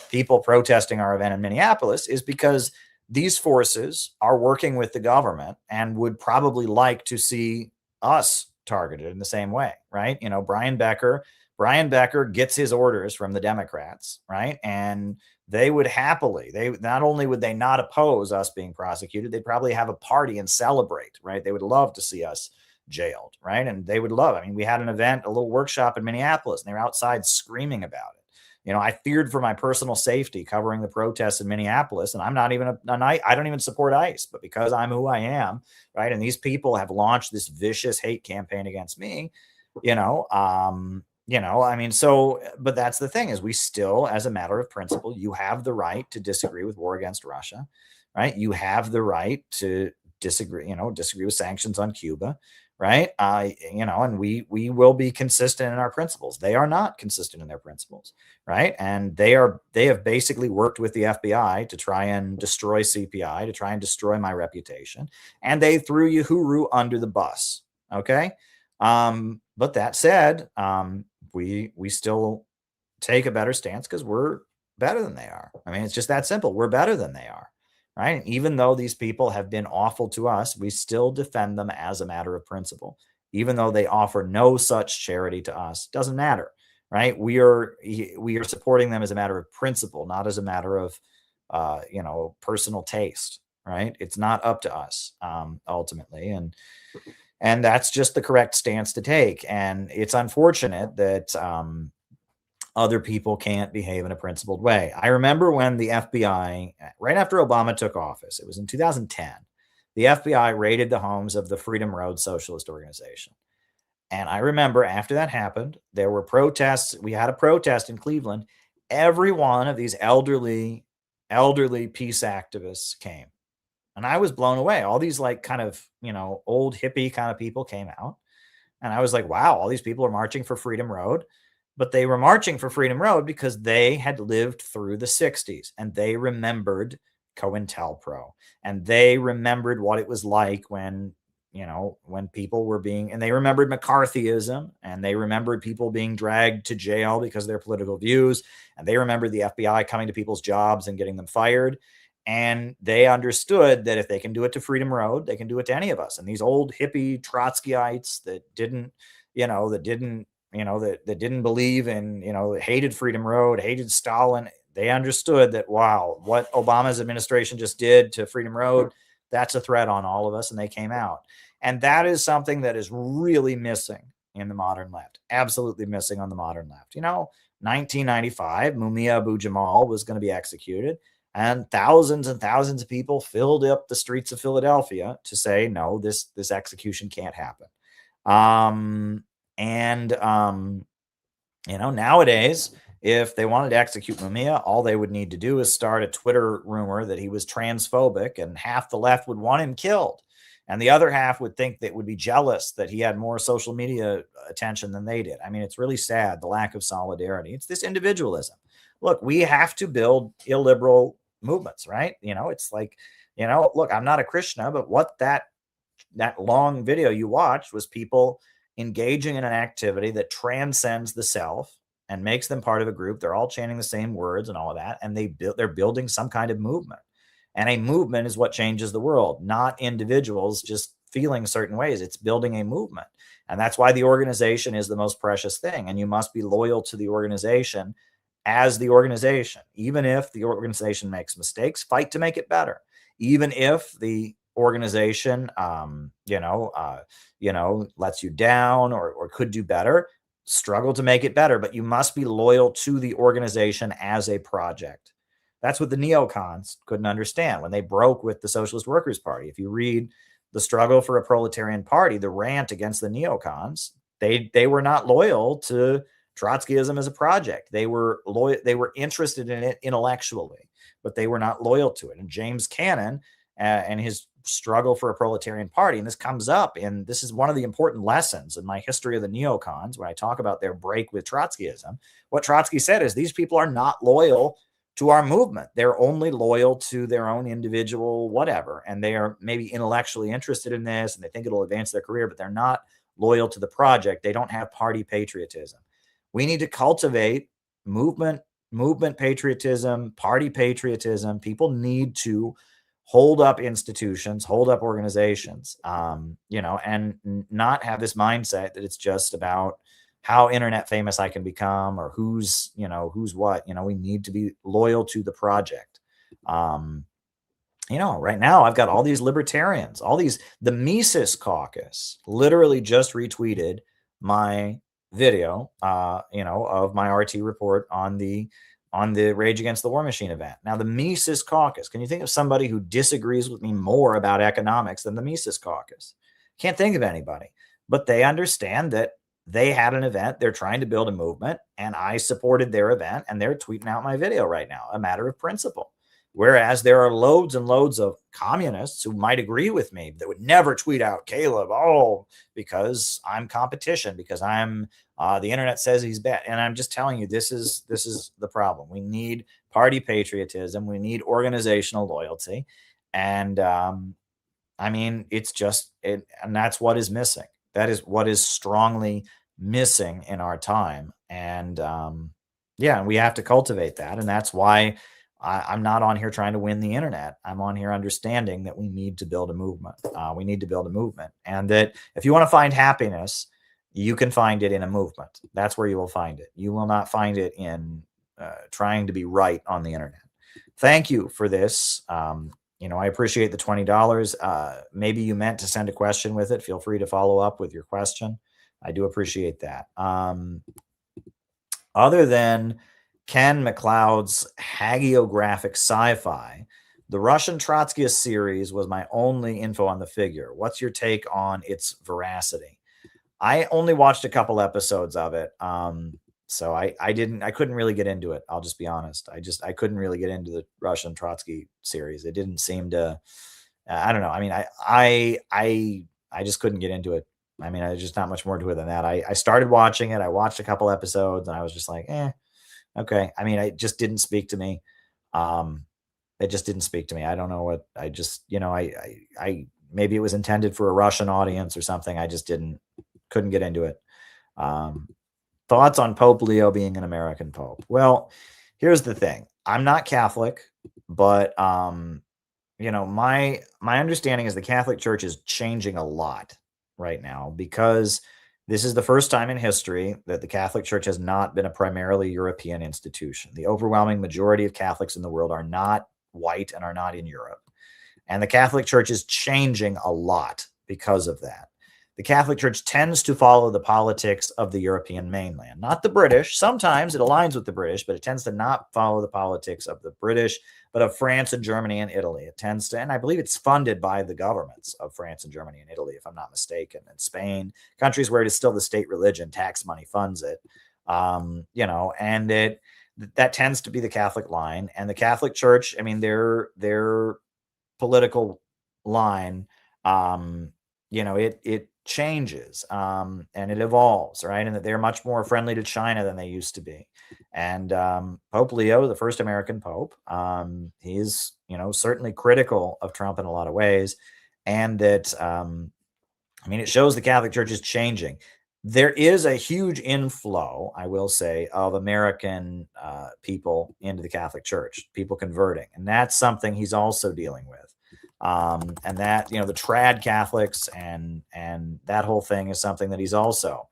people protesting our event in Minneapolis, is because these forces are working with the government and would probably like to see us targeted in the same way, right? Brian Becker gets his orders from the Democrats, right? And they would happily, not only would they not oppose us being prosecuted, they'd probably have a party and celebrate, right? They would love to see us jailed, right? And they would love, we had an event, a little workshop in Minneapolis, and they were outside screaming about it. I feared for my personal safety covering the protests in Minneapolis, and I'm not even I don't even support ICE, but because I'm who I am, right? And these people have launched this vicious hate campaign against me, but that's the thing, is we still, as a matter of principle, you have the right to disagree with war against Russia, right? You have the right to disagree with sanctions on Cuba, right? And we will be consistent in our principles. They are not consistent in their principles, right? And they have basically worked with the FBI to try and destroy CPI, to try and destroy my reputation, and they threw Uhuru under the bus. Okay, but that said, we still take a better stance because we're better than they are. It's just that simple. We're better than they are. Right? And even though these people have been awful to us, we still defend them as a matter of principle. Even though they offer no such charity to us, doesn't matter, right? We are supporting them as a matter of principle, not as a matter of, personal taste, right? It's not up to us, ultimately, and that's just the correct stance to take. And it's unfortunate that other people can't behave in a principled way. I remember when the FBI, right after Obama took office, it was in 2010, the FBI raided the homes of the Freedom Road Socialist Organization. And I remember after that happened, there were protests. We had a protest in Cleveland. Every one of these elderly peace activists came. And I was blown away. All these kind of, old hippie kind of people came out. And I was like, wow, all these people are marching for Freedom Road. But they were marching for Freedom Road because they had lived through the 60s, and they remembered COINTELPRO, and they remembered what it was like when people were and they remembered McCarthyism, and they remembered people being dragged to jail because of their political views, and they remembered the FBI coming to people's jobs and getting them fired. And they understood that if they can do it to Freedom Road, they can do it to any of us. And these old hippie Trotskyites that didn't believe in, hated Freedom Road, hated Stalin, they understood that, wow, what Obama's administration just did to Freedom Road, that's a threat on all of us, and they came out. And that is something that is really missing in the modern left, absolutely missing on the modern left. 1995, Mumia Abu-Jamal was going to be executed. And thousands of people filled up the streets of Philadelphia to say, no, this execution can't happen. Nowadays, if they wanted to execute Mumia, all they would need to do is start a Twitter rumor that he was transphobic, and half the left would want him killed. And the other half would think that would be jealous that he had more social media attention than they did. I mean, it's really sad, the lack of solidarity. It's this individualism. Look, we have to build illiberal movements, right? It's like, look, I'm not a Krishna, but what that long video you watched was people engaging in an activity that transcends the self and makes them part of a group. They're all chanting the same words and all of that, and they're building some kind of movement. And a movement is what changes the world, not individuals just feeling certain ways. It's building a movement. And that's why the organization is the most precious thing. And you must be loyal to the organization as the organization. Even if the organization makes mistakes, fight to make it better. Even if the organization, lets you down or could do better, struggle to make it better. But you must be loyal to the organization as a project. That's what the neocons couldn't understand when they broke with the Socialist Workers' Party. If you read The Struggle for a Proletarian Party, the rant against the neocons, they were not loyal to Trotskyism as a project. They were interested in it intellectually, but they were not loyal to it. And James Cannon and his struggle for a proletarian party, and this comes up, and this is one of the important lessons in my history of the neocons when I talk about their break with Trotskyism. What Trotsky said is these people are not loyal to our movement. They're only loyal to their own individual whatever, and they are maybe intellectually interested in this, and they think it'll advance their career, but they're not loyal to the project. They don't have party patriotism. We need to cultivate movement patriotism, party patriotism. People need to hold up institutions, hold up organizations, and not have this mindset that it's just about how internet famous I can become or who's what. We need to be loyal to the project. Right now I've got all these libertarians, the Mises Caucus literally just retweeted my video, of my RT report on the Rage Against the War Machine event. Now, the Mises Caucus, can you think of somebody who disagrees with me more about economics than the Mises Caucus? Can't think of anybody, but they understand that they had an event. They're trying to build a movement, and I supported their event, and they're tweeting out my video right now, a matter of principle. Whereas there are loads and loads of communists who might agree with me that would never tweet out Caleb, because I'm competition, because I'm the internet says he's bad. And I'm just telling you, this is the problem. We need party patriotism. We need organizational loyalty. And it's just it, and that's what is missing. That is what is strongly missing in our time. And we have to cultivate that. And that's why I'm not on here trying to win the internet. I'm on here understanding that we need to build a movement. We need to build a movement. And that if you want to find happiness, you can find it in a movement. That's where you will find it. You will not find it in trying to be right on the internet. Thank you for this. I appreciate the $20. Maybe you meant to send a question with it. Feel free to follow up with your question. I do appreciate that. Other than Ken McLeod's hagiographic sci-fi, the Russian Trotskyist series was my only info on the figure. What's your take on its veracity? I only watched a couple episodes of it. So I couldn't really get into it. I'll just be honest. I couldn't really get into the Russian Trotsky series. It didn't seem to, I don't know. I mean, I just couldn't get into it. I mean, there's just not much more to it than that. I started watching it. I watched a couple episodes and I was just like, okay. I mean, it just didn't speak to me. It just didn't speak to me. I don't know what, I just, I maybe it was intended for a Russian audience or something. I just couldn't get into it. Thoughts on Pope Leo being an American Pope? Well, here's the thing. I'm not Catholic, but, my understanding is the Catholic Church is changing a lot right now because this is the first time in history that the Catholic Church has not been a primarily European institution. The overwhelming majority of Catholics in the world are not white and are not in Europe. And the Catholic Church is changing a lot because of that. the Catholic Church tends to follow the politics of the European mainland, not the British. Sometimes it aligns with the British, but it tends to not follow the politics of the British, but of France and Germany and Italy. It tends to, and I believe it's funded by the governments of France and Germany and Italy, if I'm not mistaken, and Spain, countries where it is still the state religion, tax money funds it. You know, and that tends to be the Catholic line. And the Catholic Church, I mean, their political line, you know, it changes and it evolves, right? And that they're much more friendly to China than they used to be. And Pope Leo, the first American pope, he's, you know, certainly critical of Trump in a lot of ways. And that, I mean, it shows the Catholic Church is changing. There is a huge inflow, I will say, of American people into the Catholic Church, people converting. And that's something he's also dealing with. And that, you know, the trad Catholics and that whole thing is something that he's also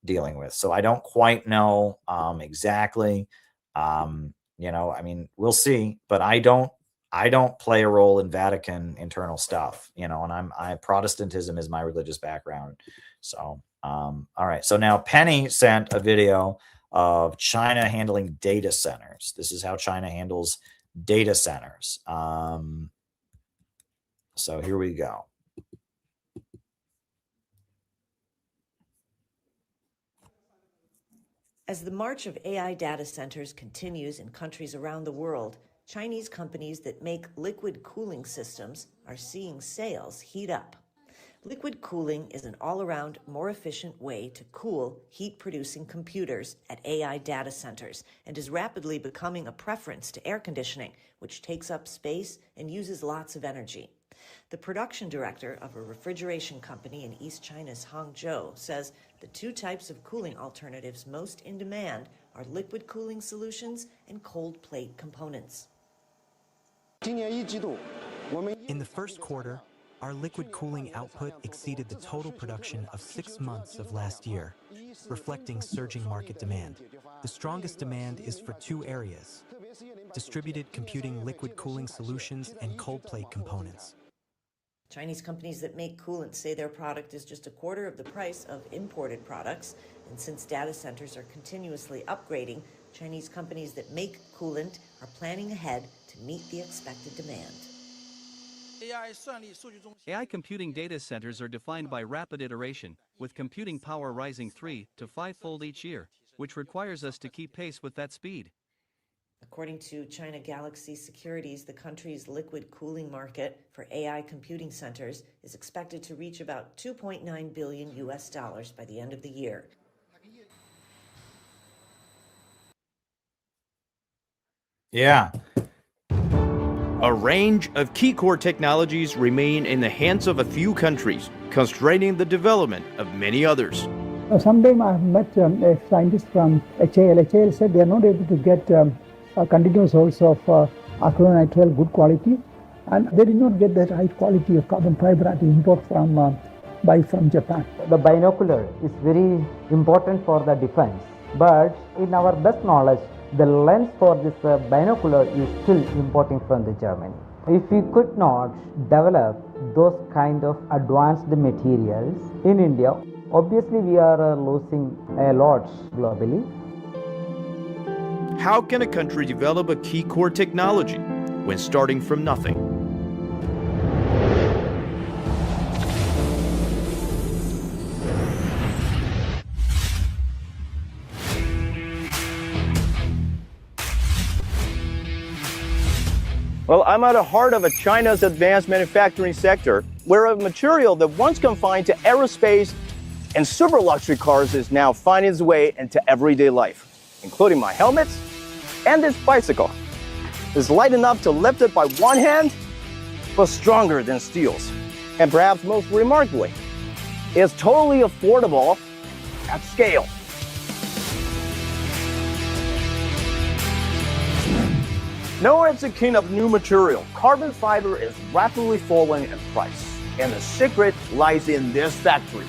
dealing with. So I don't quite know exactly, you know, I mean, we'll see, but I don't play a role in Vatican internal stuff, you know, and Protestantism is my religious background. So, all right. So now Penny sent a video of China handling data centers. This is how China handles data centers. So here we go. As the march of AI data centers continues in countries around the world, Chinese companies that make liquid cooling systems are seeing sales heat up. Liquid cooling is an all-around, more efficient way to cool heat-producing computers at AI data centers and is rapidly becoming a preference to air conditioning, which takes up space and uses lots of energy. The production director of a refrigeration company in East China's Hangzhou says the two types of cooling alternatives most in demand are liquid cooling solutions and cold plate components. In the first quarter, our liquid cooling output exceeded the total production of 6 months of last year, reflecting surging market demand. The strongest demand is for two areas: distributed computing liquid cooling solutions and cold plate components. Chinese companies that make coolant say their product is just a quarter of the price of imported products. And since data centers are continuously upgrading, Chinese companies that make coolant are planning ahead to meet the expected demand. AI computing data centers are defined by rapid iteration, with computing power rising 3 to 5-fold each year, which requires us to keep pace with that speed. According to China Galaxy Securities, the country's liquid cooling market for AI computing centers is expected to reach about $2.9 billion by the end of the year. Yeah. A range of key core technologies remain in the hands of a few countries, constraining the development of many others. Sometime I have met a scientist from HAL. HAL said they are not able to get a continuous source of acrylonitrile good quality, and they did not get that high quality of carbon fiber at import from Japan. The binocular is very important for the defense, but in our best knowledge, the lens for this binocular is still importing from the Germany. If we could not develop those kind of advanced materials in India, obviously we are losing a lot globally. How can a country develop a key core technology when starting from nothing? Well, I'm at the heart of China's advanced manufacturing sector, where a material that once confined to aerospace and super luxury cars is now finding its way into everyday life, including my helmets and this bicycle. It's light enough to lift it by one hand, but stronger than steel's. And perhaps most remarkably, it's totally affordable at scale. Known as the king of new material, carbon fiber is rapidly falling in price, and the secret lies in this factory.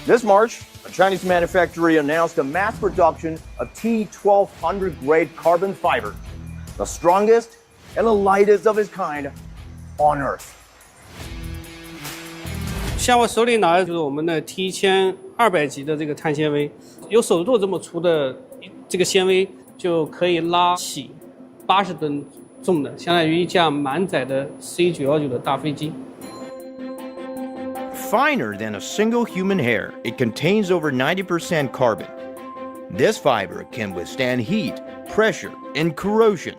This March, a Chinese manufacturer announced the mass production of T1200 grade carbon fiber, the strongest and the lightest of its kind on Earth. 像我手里拿的就是我们的 T1200级的这个碳纤维，有手做这么粗的这个纤维就可以拉起80吨重的，相当于一架满载的C919的大飞机。Finer than a single human hair, it contains over 90% carbon. This fiber can withstand heat, pressure, and corrosion.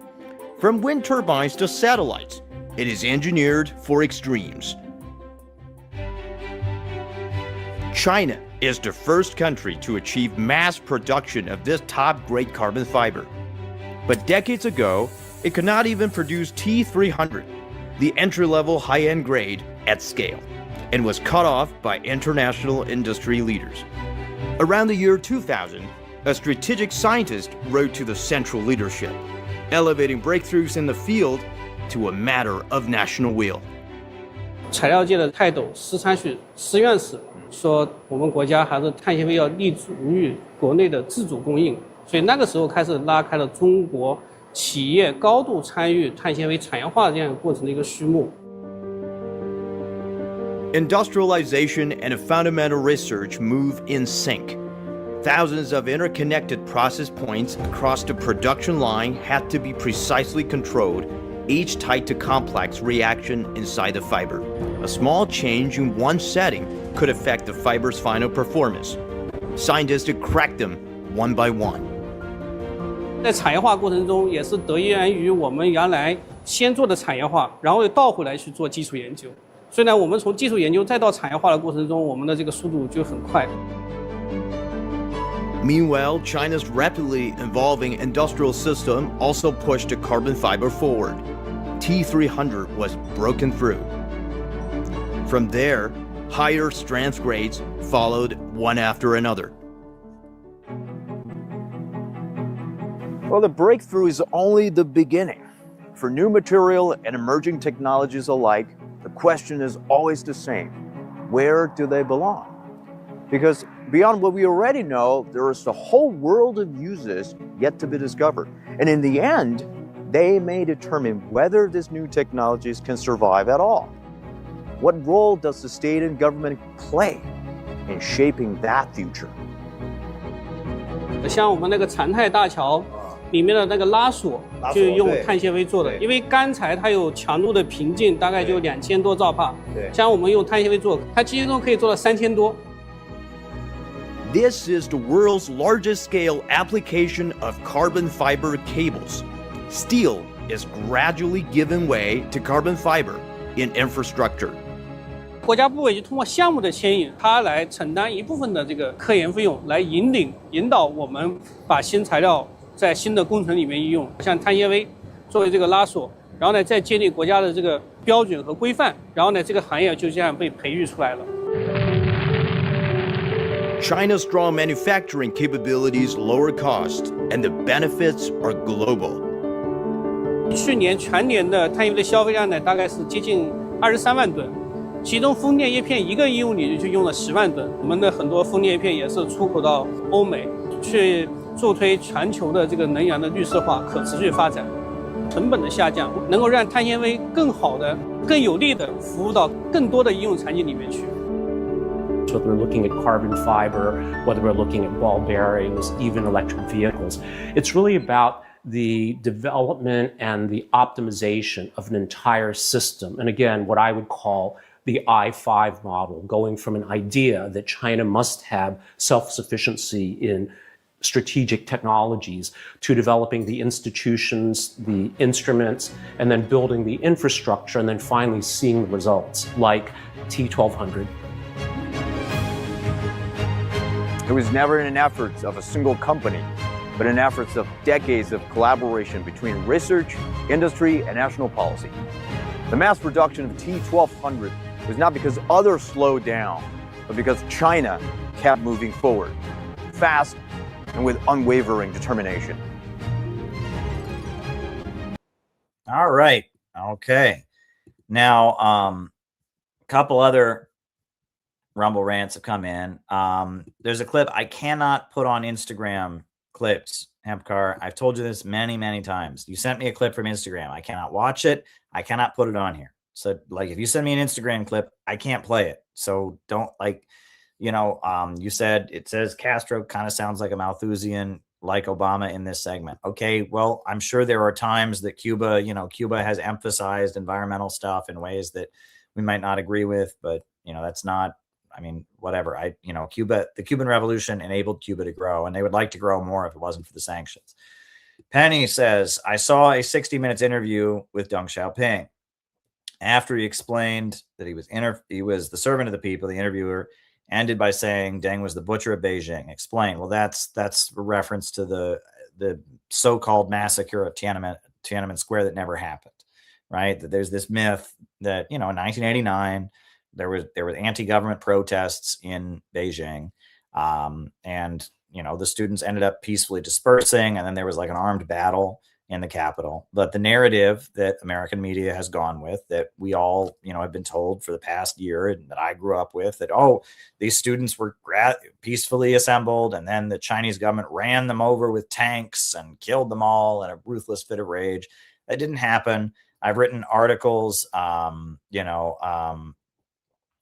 From wind turbines to satellites, it is engineered for extremes. China is the first country to achieve mass production of this top-grade carbon fiber. But decades ago, it could not even produce T300, the entry-level high-end grade, at scale, and was cut off by international industry leaders. Around the year 2000, a strategic scientist wrote to the central leadership, elevating breakthroughs in the field to a matter of national will. 材料界的泰斗施参旭施院士说，我们国家还是碳纤维要立足于国内的自主供应，所以那个时候开始拉开了中国企业高度参与碳纤维产业化这样一个过程的一个序幕。Industrialization and fundamental research move in sync. Thousands of interconnected process points across the production line had to be precisely controlled, each tied to complex reaction inside the fiber. A small change in one setting could affect the fiber's final performance. Scientists cracked them one by one. 在产业化过程中，也是得益于我们原来先做的产业化，然后又倒回来去做基础研究。虽然我们从技术研究再到产业化的过程中，我们的这个速度就很快。Meanwhile, China's rapidly evolving industrial system also pushed the carbon fiber forward. T300 was broken through. From there, higher strength grades followed one after another. Well, the breakthrough is only the beginning. For new material and emerging technologies alike, the question is always the same. Where do they belong? Because beyond what we already know, there is a whole world of uses yet to be discovered. And in the end, they may determine whether these new technologies can survive at all. What role does the state and government play in shaping that future? 像我们那个残态大桥里面的那个拉锁，就用碳纤维做的，因为干柴它有强度的瓶颈，大概就2000多兆帕。像我们用碳纤维做，它其中可以做到3000多。This is the world's largest scale application of carbon fiber cables. Steel is gradually giving way to carbon fiber in infrastructure. 国家部委就通过项目的牵引，它来承担一部分的这个科研费用，来引导我们把新材料在新的工程里面应用，像碳纤维作为这个拉锁，然后呢再建立国家的这个标准和规范，然后呢这个行业就这样被培育出来了。China's strong manufacturing capabilities lower cost, and the benefits are global. 去年全年的碳纤维的消费量呢，大概是接近23万吨，其中风电叶片1个应用领域就用了10万吨。我们的很多风电叶片也是出口到欧美，去助推全球的这个能源的绿色化、可持续发展，成本的下降，能够让碳纤维更好的、更有力的服务到更多的应用场景里面去。Whether we're looking at carbon fiber, whether we're looking at ball bearings, even electric vehicles, it's really about the development and the optimization of an entire system. And again, what I would call the I-5 model, going from an idea that China must have self-sufficiency in strategic technologies to developing the institutions, the instruments, and then building the infrastructure, and then finally seeing the results like T1200. It was never in an effort of a single company, but in efforts of decades of collaboration between research, industry, and national policy. The mass production of T1200 was not because others slowed down, but because China kept moving forward, fast and with unwavering determination. All right. Okay. Now, a couple other Rumble rants have come in. There's a clip I cannot put on Instagram clips, Hempcar. I've told you this many, many times. You sent me a clip from Instagram. I cannot watch it. I cannot put it on here. So like, if you send me an Instagram clip, I can't play it. So don't like, you said, it says Castro kind of sounds like a Malthusian, like Obama in this segment. Okay, well, I'm sure there are times that Cuba has emphasized environmental stuff in ways that we might not agree with, but that's not, I mean, whatever. The Cuban Revolution enabled Cuba to grow, and they would like to grow more if it wasn't for the sanctions. Penny says, I saw a 60 Minutes interview with Deng Xiaoping. After he explained that he was the servant of the people, the interviewer ended by saying Deng was the butcher of Beijing. Explain. Well, that's a reference to the so-called massacre at Tiananmen Square that never happened, right? That there's this myth that, in 1989, there was anti-government protests in Beijing, and the students ended up peacefully dispersing, and then there was like an armed battle in the capital. But the narrative that American media has gone with, that we all have been told for the past year, and that I grew up with, that these students were peacefully assembled, and then the Chinese government ran them over with tanks and killed them all in a ruthless fit of rage. That didn't happen. I've written articles about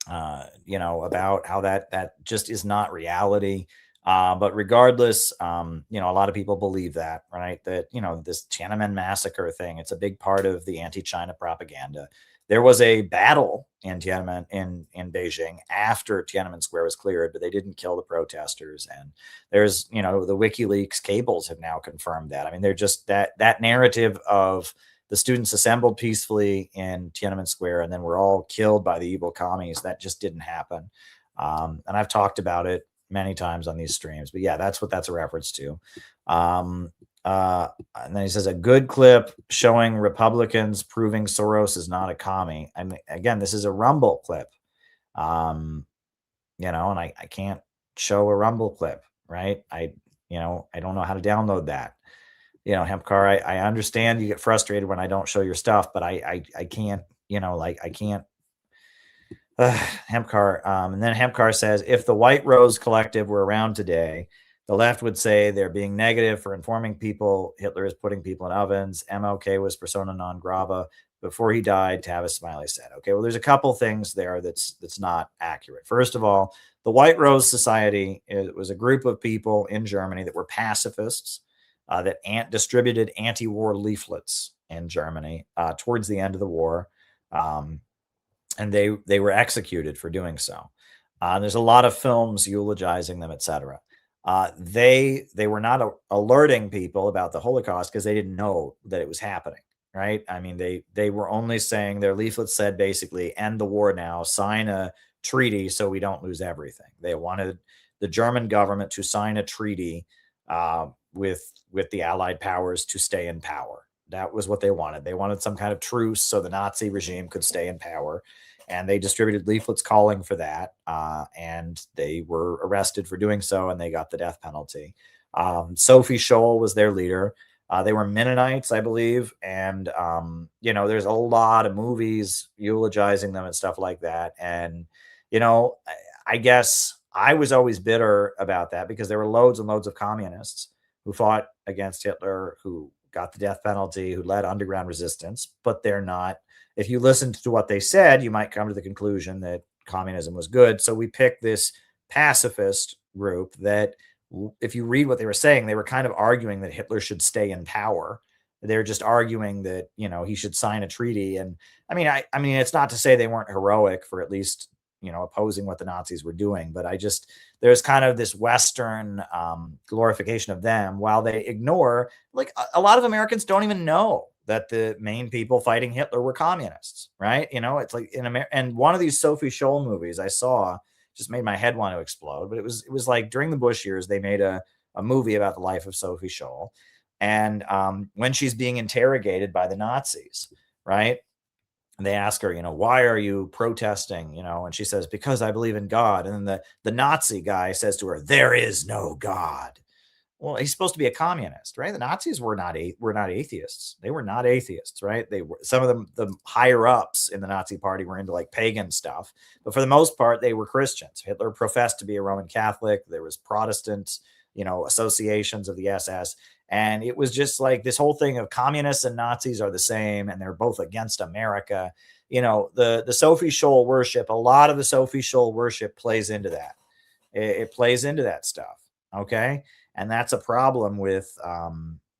how that just is not reality. But regardless, a lot of people believe that, right? That, this Tiananmen massacre thing, it's a big part of the anti-China propaganda. There was a battle in Tiananmen, in Beijing, after Tiananmen Square was cleared, but they didn't kill the protesters. And there's, the WikiLeaks cables have now confirmed that. I mean, they're just that narrative of the students assembled peacefully in Tiananmen Square and then were all killed by the evil commies. That just didn't happen. And I've talked about it many times on these streams, but yeah, that's what that's a reference to. And then he says, a good clip showing Republicans proving Soros is not a commie. I mean, again, this is a Rumble clip, and I can't show a Rumble clip, right? I don't know how to download that. Hempcar, I understand you get frustrated when I don't show your stuff, but I can't, I can't. Hempcar. And then Hempcar says, if the White Rose Collective were around today, the left would say they're being negative for informing people Hitler is putting people in ovens. MLK was persona non grata before he died, Tavis Smiley said. Okay, well, there's a couple things there that's not accurate. First of all, the White Rose Society, it was a group of people in Germany that were pacifists, that distributed anti-war leaflets in Germany towards the end of the war. And they were executed for doing so. There's a lot of films eulogizing them, etc. They were not alerting people about the Holocaust because they didn't know that it was happening, right? I mean, they were only saying, their leaflets said basically, end the war now, sign a treaty so we don't lose everything. They wanted the German government to sign a treaty with the Allied powers to stay in power. That was what they wanted. They wanted some kind of truce so the Nazi regime could stay in power. And they distributed leaflets calling for that. And they were arrested for doing so, and they got the death penalty. Sophie Scholl was their leader. They were Mennonites, I believe. And, there's a lot of movies eulogizing them and stuff like that. And, I guess I was always bitter about that because there were loads and loads of communists who fought against Hitler, who got the death penalty, who led underground resistance, but they're not. If you listened to what they said, you might come to the conclusion that communism was good. So we picked this pacifist group that, if you read what they were saying, they were kind of arguing that Hitler should stay in power. They're just arguing that, he should sign a treaty. And I mean, it's not to say they weren't heroic for at least, opposing what the Nazis were doing, but there's kind of this Western glorification of them, while they ignore, like, a lot of Americans don't even know that the main people fighting Hitler were communists, right? It's like in America. And one of these Sophie Scholl movies I saw just made my head want to explode. But it was like during the Bush years, they made a movie about the life of Sophie Scholl. And when she's being interrogated by the Nazis, right? And they ask her, why are you protesting? And she says, because I believe in God. And then the Nazi guy says to her, there is no God. Well, he's supposed to be a communist, right? The Nazis were not atheists. They were not atheists, right? They were, some of them, the higher ups in the Nazi party, were into like pagan stuff, but for the most part, they were Christians. Hitler professed to be a Roman Catholic. There was Protestant, associations of the SS, And it was just like this whole thing of communists and Nazis are the same, and they're both against America. You know, the Sophie Scholl worship, a lot of the Sophie Scholl worship plays into that. It plays into that stuff. Okay. And that's a problem with,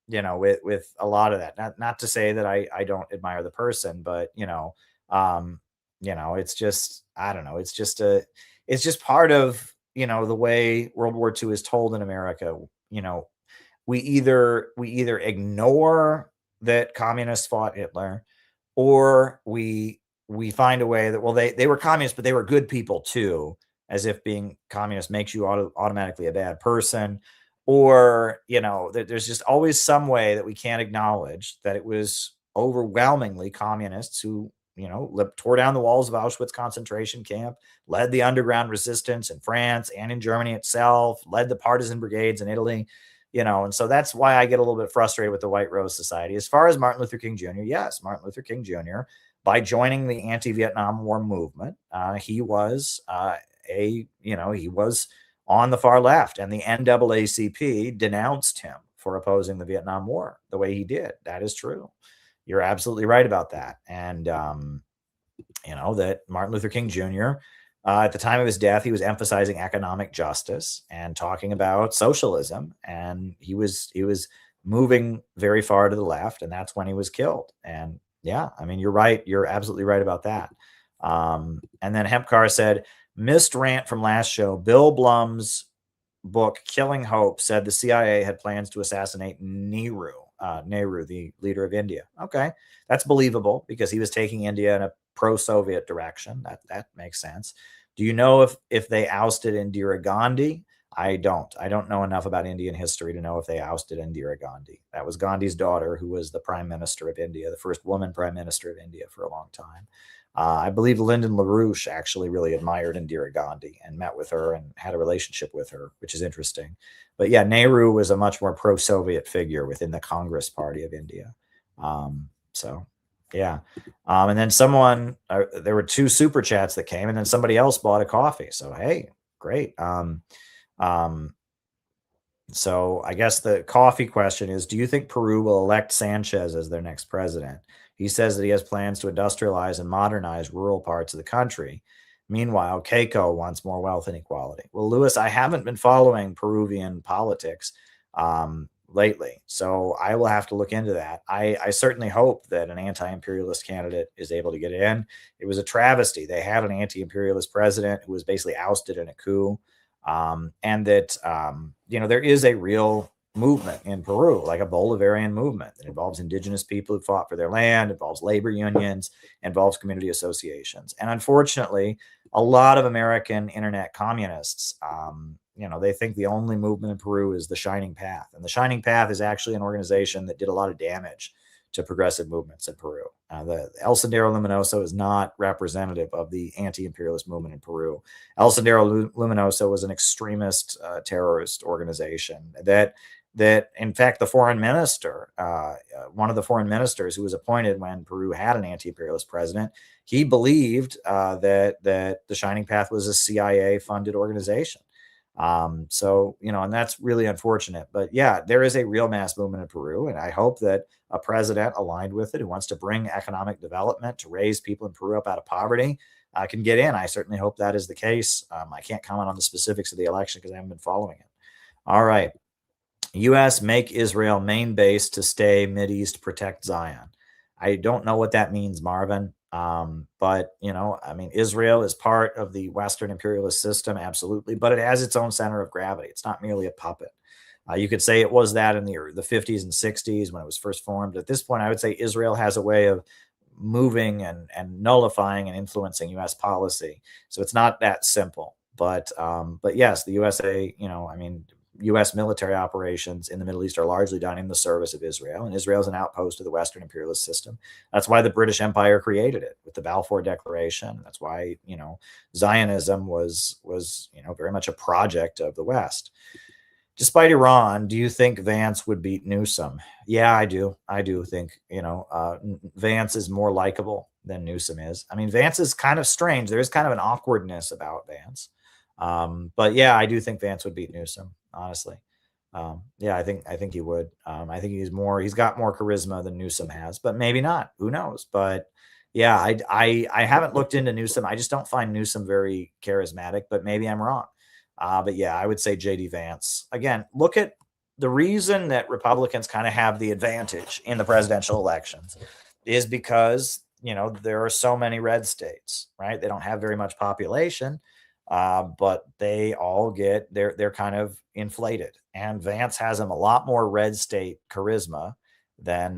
you know, with a lot of that. Not to say that I don't admire the person, but you know, it's just, I don't know. It's just part of, you know, the way World War II is told in America. You know, we either ignore that communists fought Hitler, or we find a way that, well, they were communists, but they were good people too, as if being communist makes you automatically a bad person. Or, you know, there's just always some way that we can't acknowledge that it was overwhelmingly communists who, you know, tore down the walls of Auschwitz concentration camp, led the underground resistance in France and in Germany itself, led the partisan brigades in Italy, you know. And so that's why I get a little bit frustrated with the White Rose Society. As far as Martin Luther King Jr., yes, Martin Luther King Jr., by joining the anti-Vietnam War movement, he was he was on the far left, and the NAACP denounced him for opposing the Vietnam War the way he did. That is true. You're absolutely right about that. And, you know, that Martin Luther King Jr., at the time of his death, he was emphasizing economic justice and talking about socialism. And he was moving very far to the left, and that's when he was killed. And yeah, I mean, you're right. You're absolutely right about that. And then Hempcar said, missed rant from last show. Bill Blum's book, Killing Hope, said the CIA had plans to assassinate Nehru, the leader of India. Okay, that's believable because he was taking India in a pro-Soviet direction. That makes sense. Do you know if they ousted Indira Gandhi? I don't know enough about Indian history to know if they ousted Indira Gandhi. That was Gandhi's daughter, who was the prime minister of India, the first woman prime minister of India for a long time. I believe Lyndon LaRouche actually really admired Indira Gandhi and met with her and had a relationship with her, which is interesting. But yeah, Nehru was a much more pro-Soviet figure within the Congress Party of India. So yeah. And then there were 2 super chats that came, and then somebody else bought a coffee. So, hey, great. So I guess the coffee question is, do you think Peru will elect Sanchez as their next president? He says that he has plans to industrialize and modernize rural parts of the country. Meanwhile, Keiko wants more wealth inequality. Well, Lewis, I haven't been following Peruvian politics lately, so I will have to look into that. I certainly hope that an anti-imperialist candidate is able to get in. It was a travesty. They had an anti-imperialist president who was basically ousted in a coup. And that, there is a real movement in Peru, like a Bolivarian movement that involves indigenous people who fought for their land, involves labor unions, involves community associations. And unfortunately, a lot of American internet communists, they think the only movement in Peru is the Shining Path. And the Shining Path is actually an organization that did a lot of damage to progressive movements in Peru. The El Sendero Luminoso is not representative of the anti-imperialist movement in Peru. El Sendero Luminoso was an extremist terrorist organization that in fact, the foreign minister, one of the foreign ministers who was appointed when Peru had an anti-imperialist president, he believed that the Shining Path was a CIA-funded organization. And that's really unfortunate. But yeah, there is a real mass movement in Peru, and I hope that a president aligned with it who wants to bring economic development to raise people in Peru up out of poverty can get in. I certainly hope that is the case. I can't comment on the specifics of the election because I haven't been following it. All right. U.S. make Israel main base to stay Mideast, protect Zion. I don't know what that means, Marvin. But Israel is part of the Western imperialist system, absolutely, but it has its own center of gravity. It's not merely a puppet. You could say it was that in the 50s and 60s when it was first formed. At this point, I would say Israel has a way of moving and nullifying and influencing U.S. policy. So it's not that simple. But yes, the USA, U.S. military operations in the Middle East are largely done in the service of Israel, and Israel is an outpost of the Western imperialist system. That's why the British Empire created it with the Balfour Declaration. That's why, Zionism was very much a project of the West. Despite Iran, do you think Vance would beat Newsom? Yeah, I do. I do think, Vance is more likable than Newsom is. I mean, Vance is kind of strange. There is kind of an awkwardness about Vance. But yeah, I do think Vance would beat Newsom, honestly. Yeah, I think he would. I think he's got more charisma than Newsom has, but maybe not. Who knows? But yeah, I haven't looked into Newsom. I just don't find Newsom very charismatic, but maybe I'm wrong. But yeah, I would say JD Vance. Again, look at the reason that Republicans kind of have the advantage in the presidential elections is because, there are so many red states, right? They don't have very much population, but they all they're kind of inflated. And Vance has him a lot more red state charisma than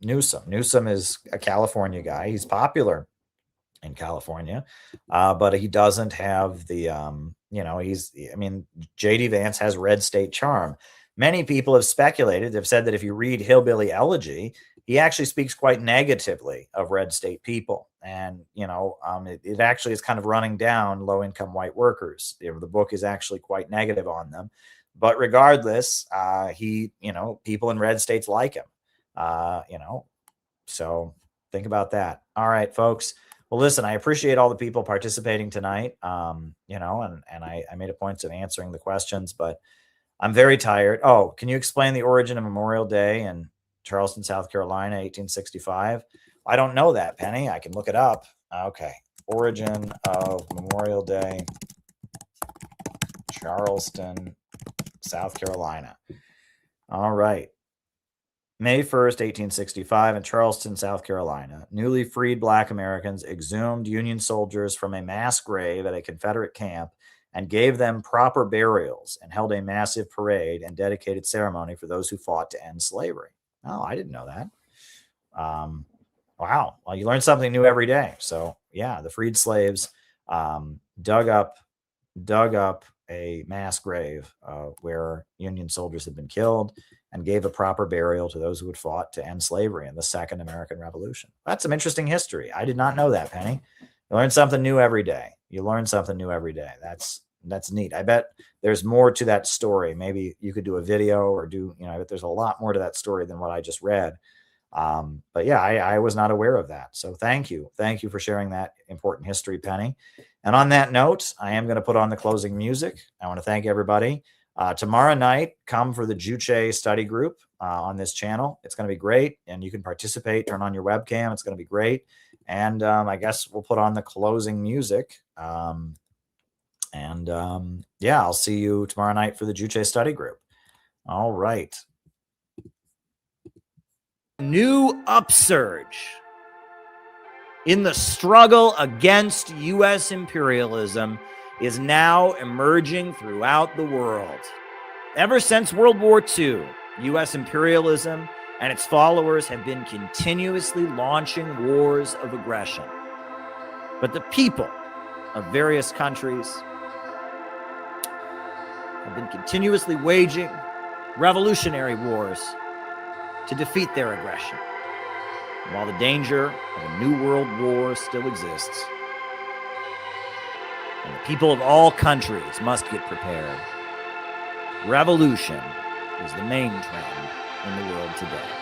Newsom. Newsom is a California guy. He's popular in California, but he doesn't have the JD Vance has red state charm. Many people have speculated, have said that if you read Hillbilly Elegy, he actually speaks quite negatively of red state people. And, it actually is kind of running down low income white workers. The book is actually quite negative on them. But regardless, people in red states like him, so think about that. All right, folks. Well, listen, I appreciate all the people participating tonight, and I made a point of answering the questions, but I'm very tired. Oh, can you explain the origin of Memorial Day in Charleston, South Carolina, 1865? I don't know that, Penny. I can look it up. Okay. Origin of Memorial Day, Charleston, South Carolina. All right. May 1st, 1865, in Charleston, South Carolina, newly freed Black Americans exhumed Union soldiers from a mass grave at a Confederate camp and gave them proper burials and held a massive parade and dedicated ceremony for those who fought to end slavery. Oh, I didn't know that. Wow. Well, you learn something new every day. So yeah, the freed slaves dug up a mass grave where Union soldiers had been killed and gave a proper burial to those who had fought to end slavery in the Second American Revolution. That's some interesting history. I did not know that, Penny. You learn something new every day. That's neat. I bet there's more to that story. Maybe you could do a video or I bet there's a lot more to that story than what I just read. But yeah, I was not aware of that. So thank you. Thank you for sharing that important history, Penny. And on that note, I am going to put on the closing music. I want to thank everybody. Tomorrow night, come for the Juche study group on this channel. It's going to be great. And you can participate, turn on your webcam. It's going to be great. And I guess we'll put on the closing music. Yeah, I'll see you tomorrow night for the Juche study group. All right. New upsurge in the struggle against U.S. imperialism is now emerging throughout the world. Ever since World War II, U.S. imperialism and its followers have been continuously launching wars of aggression. But the people of various countries have been continuously waging revolutionary wars to defeat their aggression. And while the danger of a new world war still exists, and the people of all countries must get prepared, revolution is the main trend in the world today.